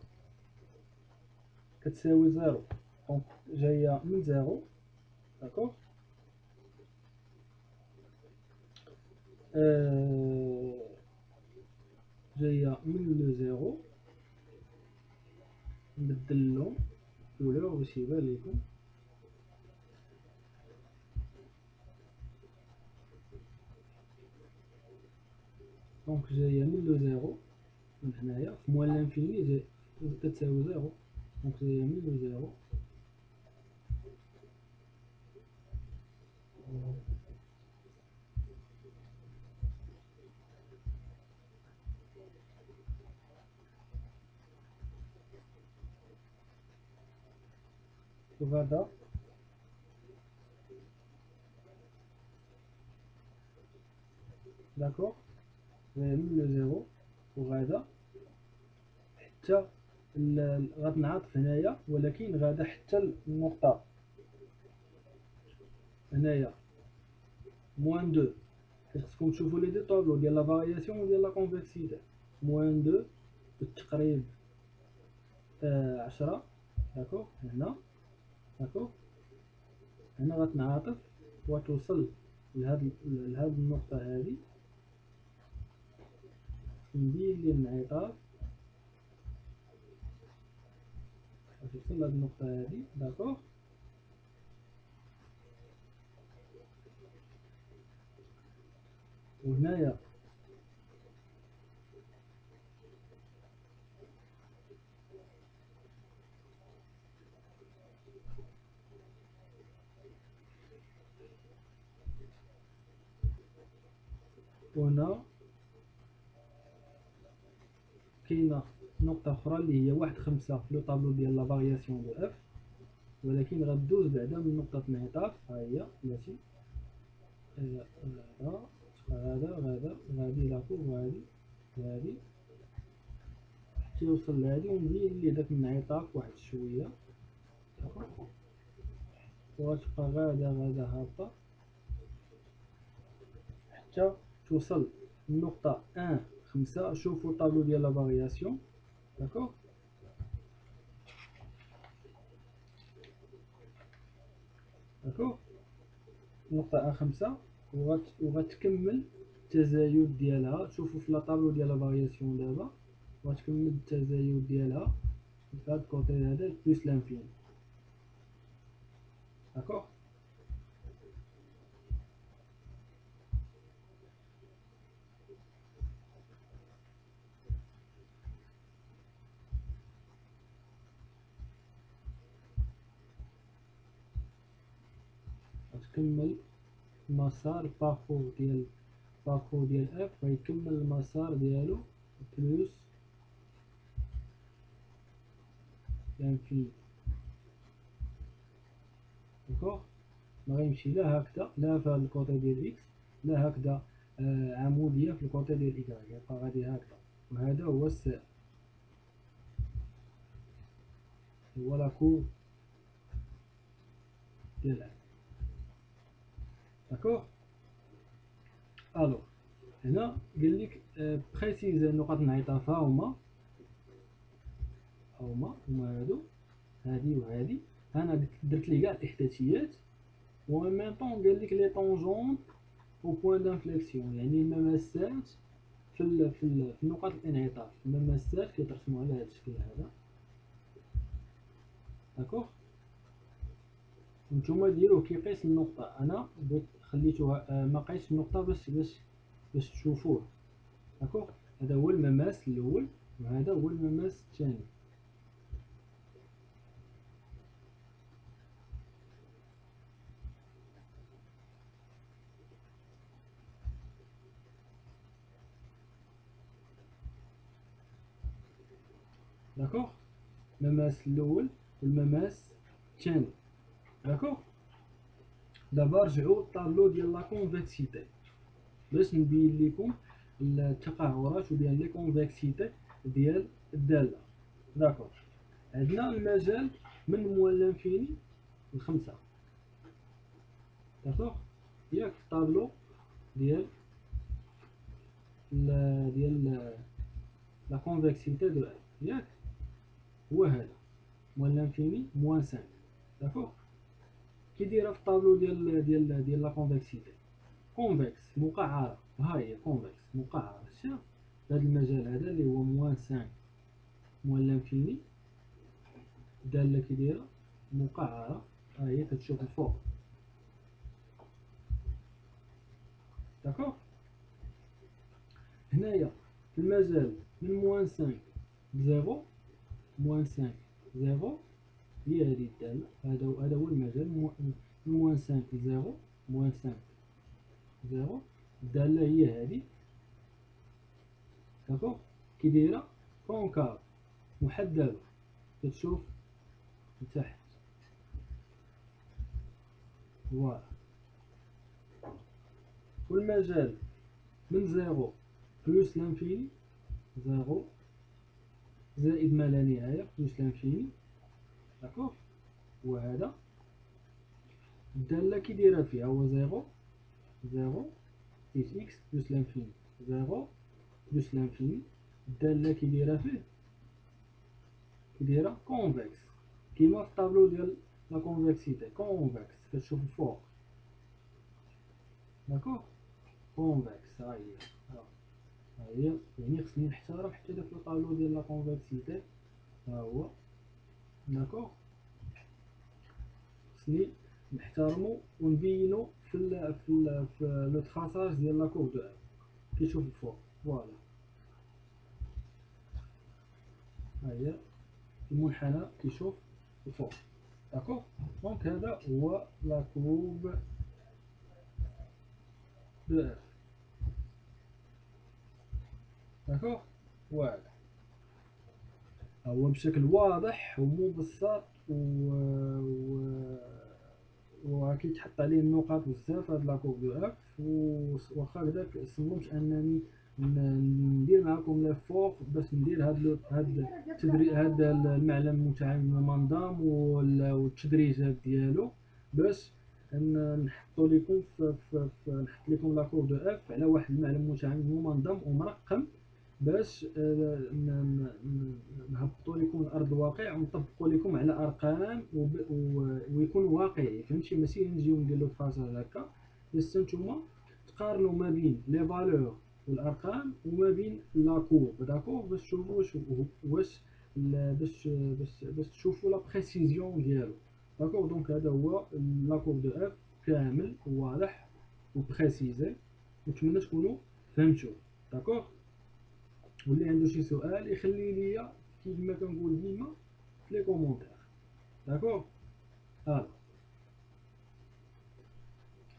كتساوي 0. دونك جايه من 0. داكوغ. جايه من لو 0. نبدل اللون كولور باش يبان لكم. دونك جايه من لو 0 من هنايا في موال لانفيني جاي كتساوي 0. دونك جايه من لو 0. وغادا داكوغ. جايه من لو 0 وغادا حتى غتنعطف هنايا، ولكن غادا حتى النقطة هنايا موان 2. خصكم تشوفوا لي دي طابلو ديال لا فارياسيون وديال لا كونفكسيتي. موان 2 بالتقريب 10. داكوغ. هنا. داكوغ. هنا غتنعطف وتوصل لهاد النقطة هادي. ندير لي الانعطاف توصل لهاد النقطة هادي. داكوغ. وهنايا هنا كاينه نقطه اخرى اللي هي 1.5 في لو طابلو ديال لا فارياسيون دو اف، ولكن غدوز بعدا من نقطه انعطاف. ها هي ماشي هذا غادي لاكو وهادي تيوصل لهادي ونزيد ليه داك الانعطاف واحد شويه، وغتبقى غادا هابطه حتى توصل للنقطه 1.5. شوفوا الطابلو ديال لا فارياسيون. داكوغ، نقطة 1.5 وغتكمل التزايد ديالها. شوفوا في لاطابلو ديال لا فارياسيون دابا غتكمل التزايد ديالها في هاد الكوتي هذا بلوس لانفيني. داكوغ، غتكمل المسار باركور ديال اف غيكمل المسار ديالو بلوس لانفيني. داكوغ، ما غيمشي لا هكذا لا في هاد الكوتي ديال اكس لا هكذا عمودية في الكوتي ديال ايكغيك، يبقى غادي هكذا. وهذا هو السر، هو لاكور ديال اف. داكوغ، الوغ هنا قالك بريسيز نقاط الانعطاف هما هادو، هادي وهادي. انا درت لي كاع الاحداثيات، و ميم طون قالك لي طونجونت او بوين دانفليكسيون، يعني المماسات في نقاط الانعطاف. المماسات كيترسموا على هذا الشكل هذا. داكوغ، نتوما ديروا كيقيس النقطة. انا خليتوها ما قيسش النقطة باش تشوفوه. داكوغ، هذا هو المماس الاول وهذا هو المماس الثاني. داكوغ، المماس الاول والمماس الثاني. داكوغ، دابا رجعوا للطابلو ديال لا كونفكسيتي باش نبين لكم التقهرات وديال لي كونفكسيتي ديال الداله. داكوغ، عندنا المجال من موان لانفيني ل5. داكوغ، ياك في الطابلو ديال لا كونفكسيتي دو اف، ياك هو هذا موان لانفيني موان 5. داكوغ، كي دايره في الطابلو ديال لا كونفكسيتي كونفكس مقعره. ها هي كونفكس مقعره. شوف هذا المجال هذا اللي هو موان 5 موان لانفيني، الداله كي دايره مقعره. ها هي كتشوف الفوق. داكوغ، هنايا في المجال من موان 5 0 موان 5 0 هي هذه الداله. هذا هو المجال من موان 5 0 موان 5 0. الداله هي هذه. داكوغ، كي دايره كونكاف محدبه كتشوف لتحت. فوالا، والمجال من 0 بلوس لانفيني 0 زائد ما لا نهاية بلوس لانفيني. داكوغ، وهذا الدالة كي دايرة فيها هو 0 0 زائد إكس بلوس لانفيني 0 بلوس لانفيني. الدالة كي دايرة فيه كي دايرة كونفكس كيما في الطابلو ديال لا كونفكسيتي. كونفكس كتشوف الفوق. داكوغ، كونفكس. ها هي يعني خصني نحترم حتى داك الطابلو ديال لا كونفكسيتي. ها هو. داكوغ، خصني نحترمو ونبينو في لو تراساج ديال لا كورب دو اف كيشوف الفوق. فوالا، ها هي المنحنى كيشوف الفوق. داكوغ، دونك هذا هو لا كورب دو اف. داكوغ. فوالا، هو بشكل واضح ومبسط وراكي تحط عليه النقاط بزاف هاد لاكور دو اف. واخا هكداك صممت انني ندير معاكم لافور باش ندير هاد التدريب، هاد المعلم تاع المنظم والتدريجات ديالو، باش نحطو لكم نحط لكم لاكور دو اف على واحد المعلم متعامل منظم ومرقم، باش نهبطوا لكم الارض الواقع ونطبقوا لكم على ارقام ويكون واقعي، فهمتي؟ ماشي نجيو نديرو فازاج هكا. بس نتوما تقارنوا ما بين لي فالور والارقام وما بين لاكور، داكور، باش تشوفوا واش باش تشوفوا لا بريسيزيون ديالو. داكور، دونك هذا هو لاكور دو اف كامل واضح وبريسيزي، نتمنى تكونوا فهمتوه. داكور، واللي عنده شي سؤال يخلي ليا كيما كنقول ديما في لي كومونتير. داكور. Alors,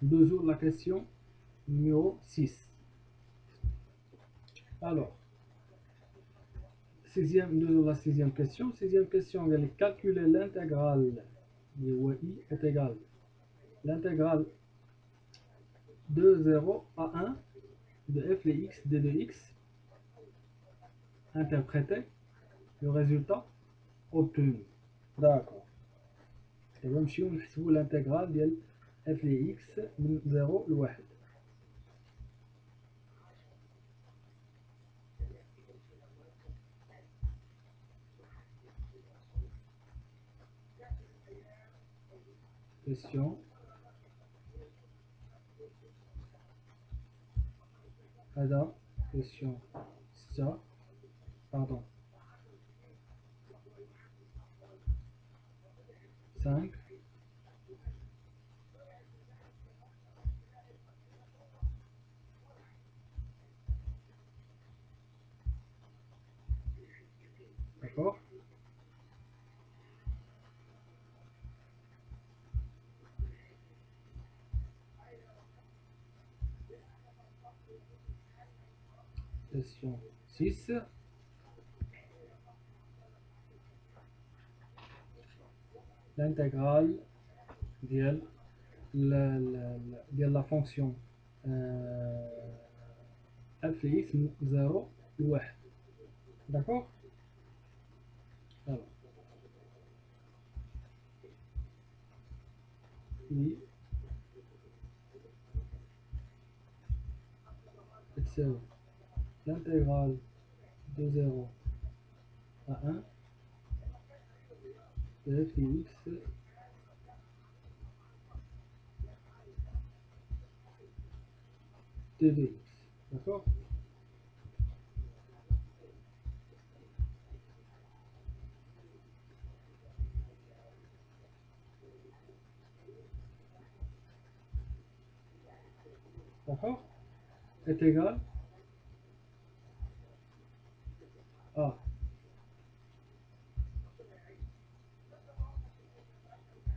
toujours la question numéro 6. Alors, toujours la sixième question. Sixième question, elle est calculer l'intégrale de y est égale l'intégrale de 0 à 1 de f de x d de x, interpréter le résultat obtenu. D'accord. Et même si on trouve l'intégrale de f de x de 0 à 1. Question. Alors, question ça, pardon, 5. D'accord. Question 6. L'intégrale de la fonction f de x من 0 ل 1. D'accord. Alors, oui, c'est l'intégrale de 0 à 1 de f de x de dx. D'accord. D'accord. Est égal à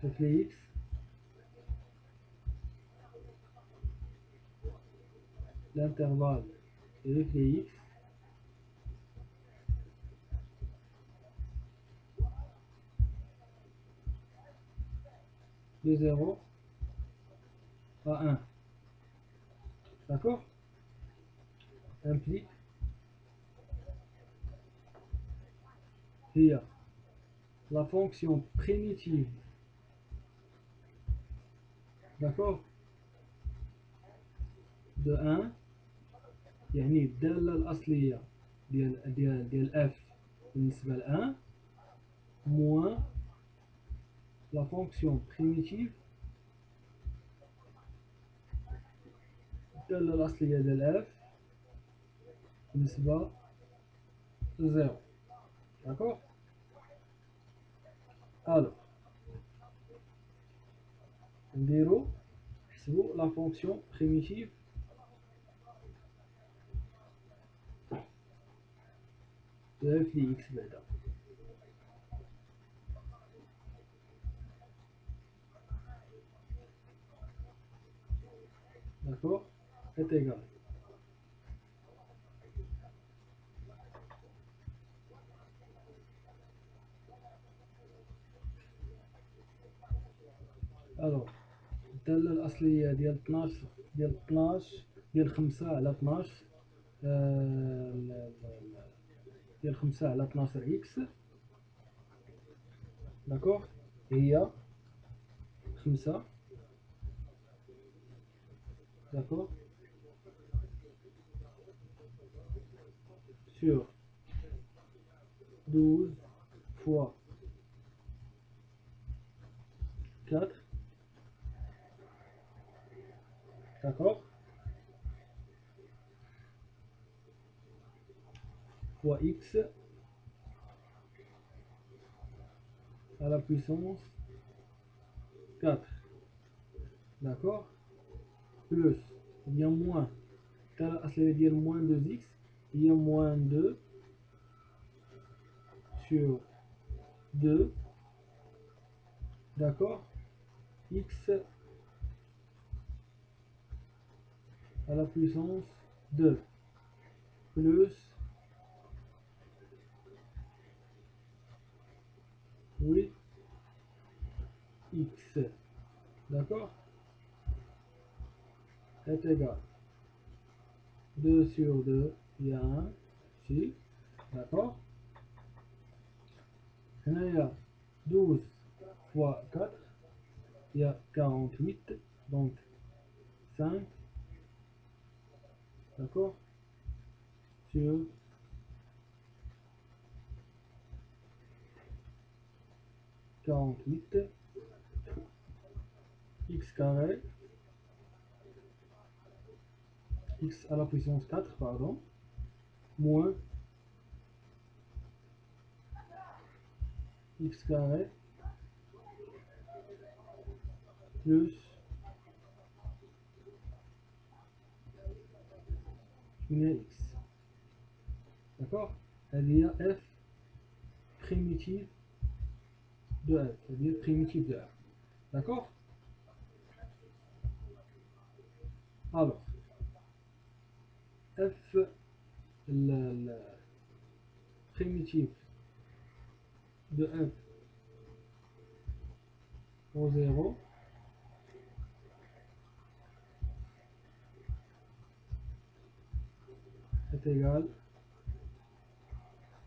f de x l'intervalle de f de x de 0 à 1. D'accord. Implique هي la fonction primitive, d'accord, de 1، يعني الدالة الأصلية ديال f بالنسبة ل 1 moins la fonction primitive، الدالة الأصلية ديال f بالنسبة ل 0. d'accord. alors نديرو نحسبو la fonction primitive de f de x بعدا. d'accord. est égal الوغ الدالة الأصلية ديال 12 ديال 5 على 12 ديال 5 على 12 إكس، داكوغ، هي 5، داكوغ، sur 12 fois 4, d'accord, fois x à la puissance 4, d'accord, plus, il y a moins, c'est dire moins 2x, il y a moins 2 sur 2, d'accord, x à la puissance 2, plus 8x, d'accord, est égal 2 sur 2, il y a 1, ici, d'accord. Là, il y a 12 fois 4, il y a 48, donc 5, d'accord, sur 48, x carré, x à la puissance 4, pardon, moins x carré plus une x, d'accord. Il y a f primitive de f, c'est-à-dire primitive de f, d'accord. Alors, f, le primitive de f au 0 est égal,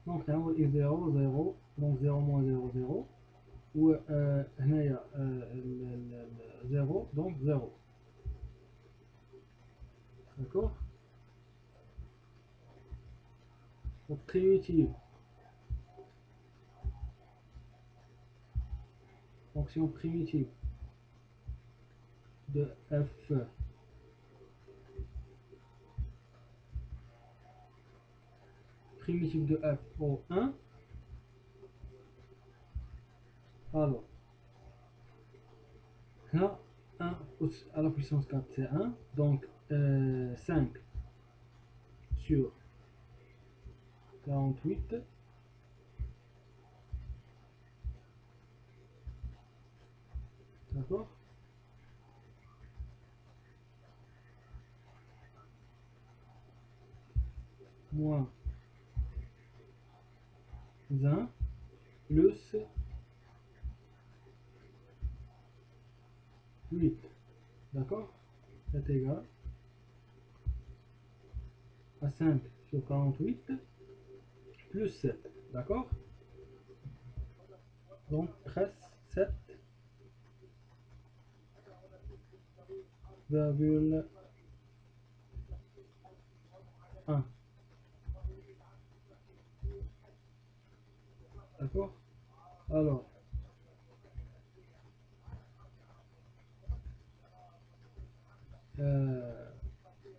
donc là on est 0, 0, donc 0 moins 0, 0, ou هنايا 0, donc 0, d'accord. Donc primitive, fonction primitive de f primitive de f au 1, alors là 1 à la puissance 4 c'est 1, donc 5 sur 48, d'accord, moins 1 plus 8, d'accord, c'est égal à 5 sur 48 plus 7, d'accord, donc 13,1, d'accord. Alors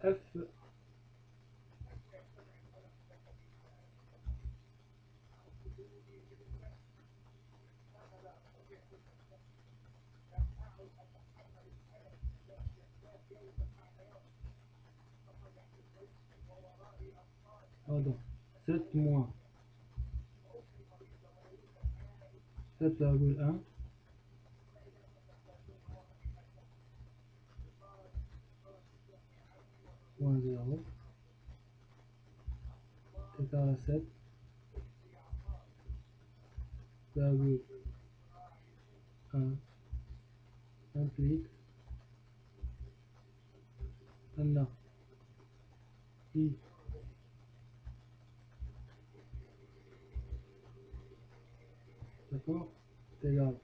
f, pardon, 7 moins 7,1 moins 0 égal à 7,1 implique أن I d'accord est égal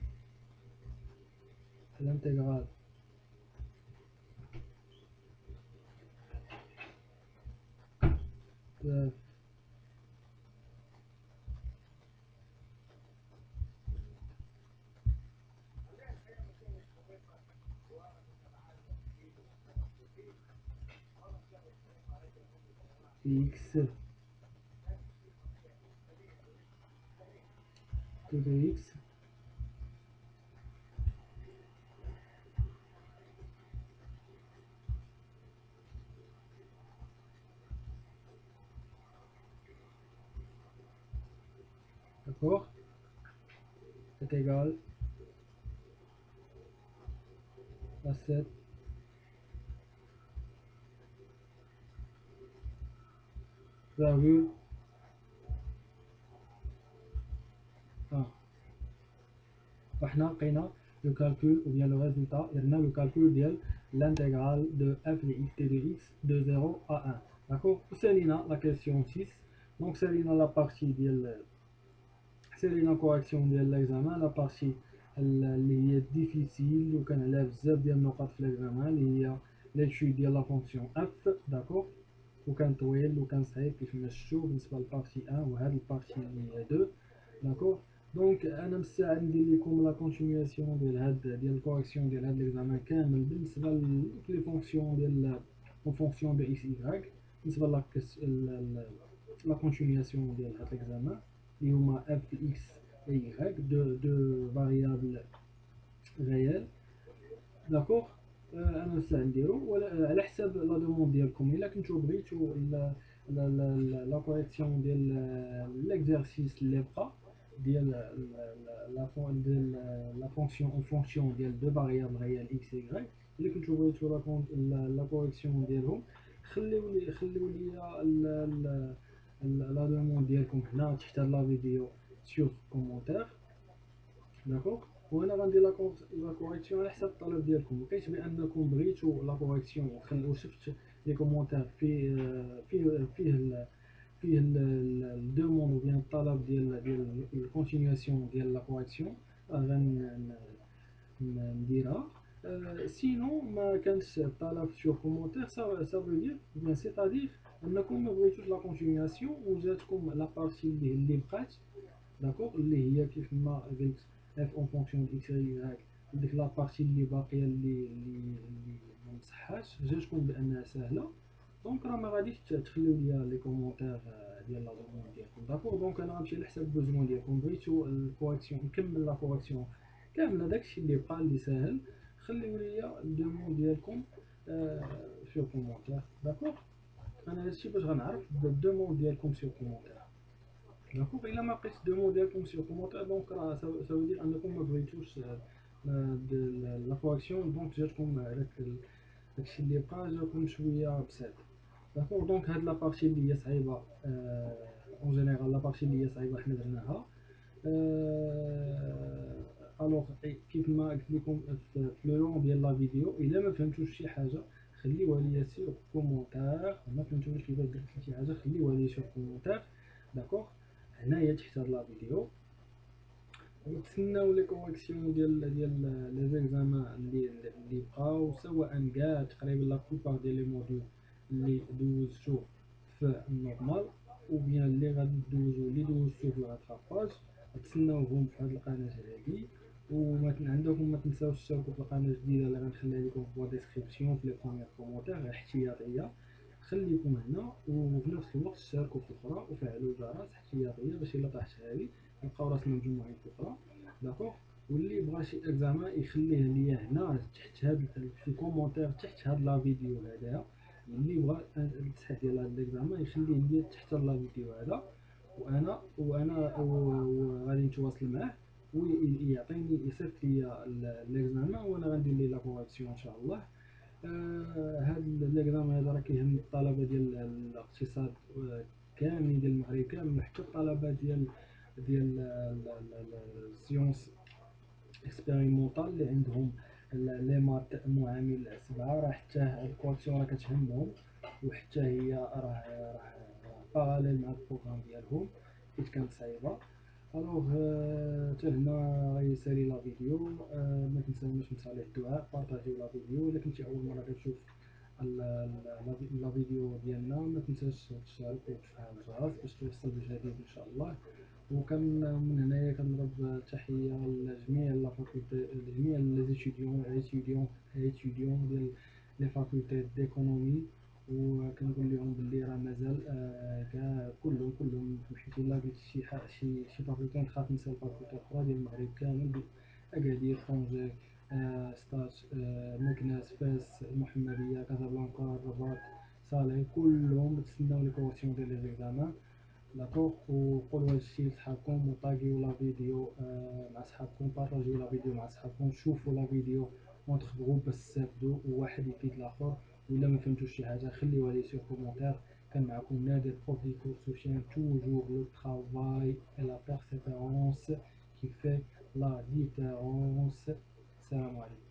à l'intégrale de x de x, d'accord, est égal à 7 virgule 1. فاحنا لقينا le calcul ou bien le résultat il y a le calcul ديال l'intégrale de f de x t de x de 0 à 1. D'accord, c'est la question 6. Donc c'est la partie ديال c'est la correction ديال l'examen, la partie اللي هي difficile وكان عليها بزاف ديال النقط في l'examen اللي هي l'étude ديال la fonction f. d'accord, وكان طويل وكان صعيب كيف ما شفتوا بالنسبه للبارتي 1 وهاد البارتي اللي هي 2. داكور دونك انا مستعد ندير لكم لا كونتينياسيون ديال الكوريكسيون ديال هاد ليكزامان كامل بالنسبه لي فونكسيون ديال اون فونكسيون دو اكس واي بالنسبه لا كونتينياسيون ديال هاد ليكزامان اللي هما اف اكس اي واي دو فاريابل ريال. داكور انا مستعد نديرو على حساب لا دوموند ديالكم. الا كنتو بغيتو لا كوريكسيون ديال ليكزارسيس اللي بقى ديال لا فونكسيون اون فونكسيون ديال دو فاريابل ريال اكس واي، الا كنتو بغيتو لا كوريكسيون ديالهم خليو لي لا دوموند ديالكم هنا تحت لا فيديو سور كومونتير. داكوغ وانا غندير لا كوريكسيون على حساب الطلب ديالكم. لقيت بانكم بغيتو لا كوريكسيون وشفت لي كومونتير فيه الدوموند بيان الطلب ديال الكونتينياسيون ديال لا كوريكسيون غنديرها. سينو ما كانش الطلب سور كومونتير سا فو دير بيان سيتادير انكم ما بغيتوش لا كونتينياسيون وجاتكم لا بارتي اللي بقات. داكوغ اللي هي كيف ما قلت اف اون فونكسيون دو اكس واي، ديك لا بارتي اللي باقيه اللي ما مصحاش جاتكم بانها سهله. دونك راه ما غاديش تخليو ليا لي كومونتير ديال لا دوموند ديالكم. داكوغ دونك انا غنمشي على حساب البوزمون ديالكم. بغيتو الكوريكسيون نكمل لا كوريكسيون كامله داكشي اللي بقى اللي ساهل خليو ليا الدوموند ديالكم في كومونتير. داكوغ انا هادشي باش غنعرف الدوموند ديالكم في كومونتير. داكوغ الا ما لقيتش الدوموند ديالكم سيغ كومونتير دونك راه سا دير انكم ما بغيتوش لا كوريكسيون دونك جاتكم داكشي اللي بقى جاكم شويه بسيط. داكوغ دونك هاد لابارتي اللي هي صعيبه اون جينيرال لابارتي اللي هي صعيبه حنا درناها. الوغ كيف ما قلت لكم في لو لون ديال لا فيديو الا ما فهمتوش شي حاجه خليوها ليا سيغ كومونتير. ما فهمتوش كيفاش درت شي حاجه خليوها ليا سيغ كومونتير. داكوغ هنايا تحت هاد لا فيديو نتسناو لي كوريكسيون ديال لي زيكزامان اللي بقاو سواء كاع تقريبا لا بلوبار ديال لي موديول اللي دوزتو في النورمال او بيان اللي غادي اللي دوزتو في الراتراباج. نتسناوهم في هاد القناه هادي. وما عندكم ما تنساوش تشتركوا في القناه الجديده اللي غنخليها لكم في الديسكريبسيون في لي بروميير كومونتير احتياطيه. خليكم هنا وفي نفس الوقت اشتركوا في الاخرى وفعلوا الجرس احتياطيه باش الا طاحت هذه نلقاو راسنا مجموعين في الاخرى. داكوغ واللي بغى شي اكزامان يخليه ليا هنا تحت هاد في الكومونتير تحت هاد لا فيديو هذا. اللي بغى التصحيح ديال هاد الاكزامان يخليه ليا تحت لا فيديو هذا وانا غادي نتواصل معاه ويعطيني يصيفط ليا الاكزامان وانا غندير ليه لا كوريكسيون ان شاء الله. هاد ليكزامان هذا راه كيهم الطلبه ديال الاقتصاد كاملين ديال المغرب كامل حتى الطلبه ديال السيونس اكسبيريمونطال اللي عندهم لي مات معامل 7 راه حتى الكواتيون راه كتهمهم، وحتى هي راه باراليل مع البروغرام ديالهم حيت كانت صعيبة. الوغ حتى هنا غيسالي لا فيديو، ما تنساوناش نصالح الدعاء، بارطاجيو لا فيديو. الا كنتي اول مرة كتشوف لا فيديو ديالنا ما تنساش تشترك وتفعل الجرس باش توصل بالجديد ان شاء الله. وكان من هنايا كنضرب تحية لجميع لا فاكولتي، لجميع لي ايتيديون ديال لي فاكولتي ديكونومي، وكنقول لهم باللي راه مازال كاع كلهم حيت الا قلت شي فاكولتي نخاف ننسى الفاكولتي الاخرى ديال المغرب كامل، اكادير، طنجة، ستاش، مكناس، فاس، المحمدية، كازابلانكا، الرباط، صالح، كلهم تسناو لي كورسيون ديال لي زيكزامان. داكوغ، وقولوا هادشي لصحابكم، وطاقيو لا فيديو مع صحابكم، بارطاجيو لا فيديو مع صحابكم، شوفوا لا فيديو اونتر جروب باش تستافدوا وواحد يفيد الاخر. وإلا ما فهمتوش شي حاجة خليوها لي سور كومونتير. كان معكم نادر، بروف دي كور سوتيان توجور لو travail et la persévérance qui fait la différence. السلام عليكم.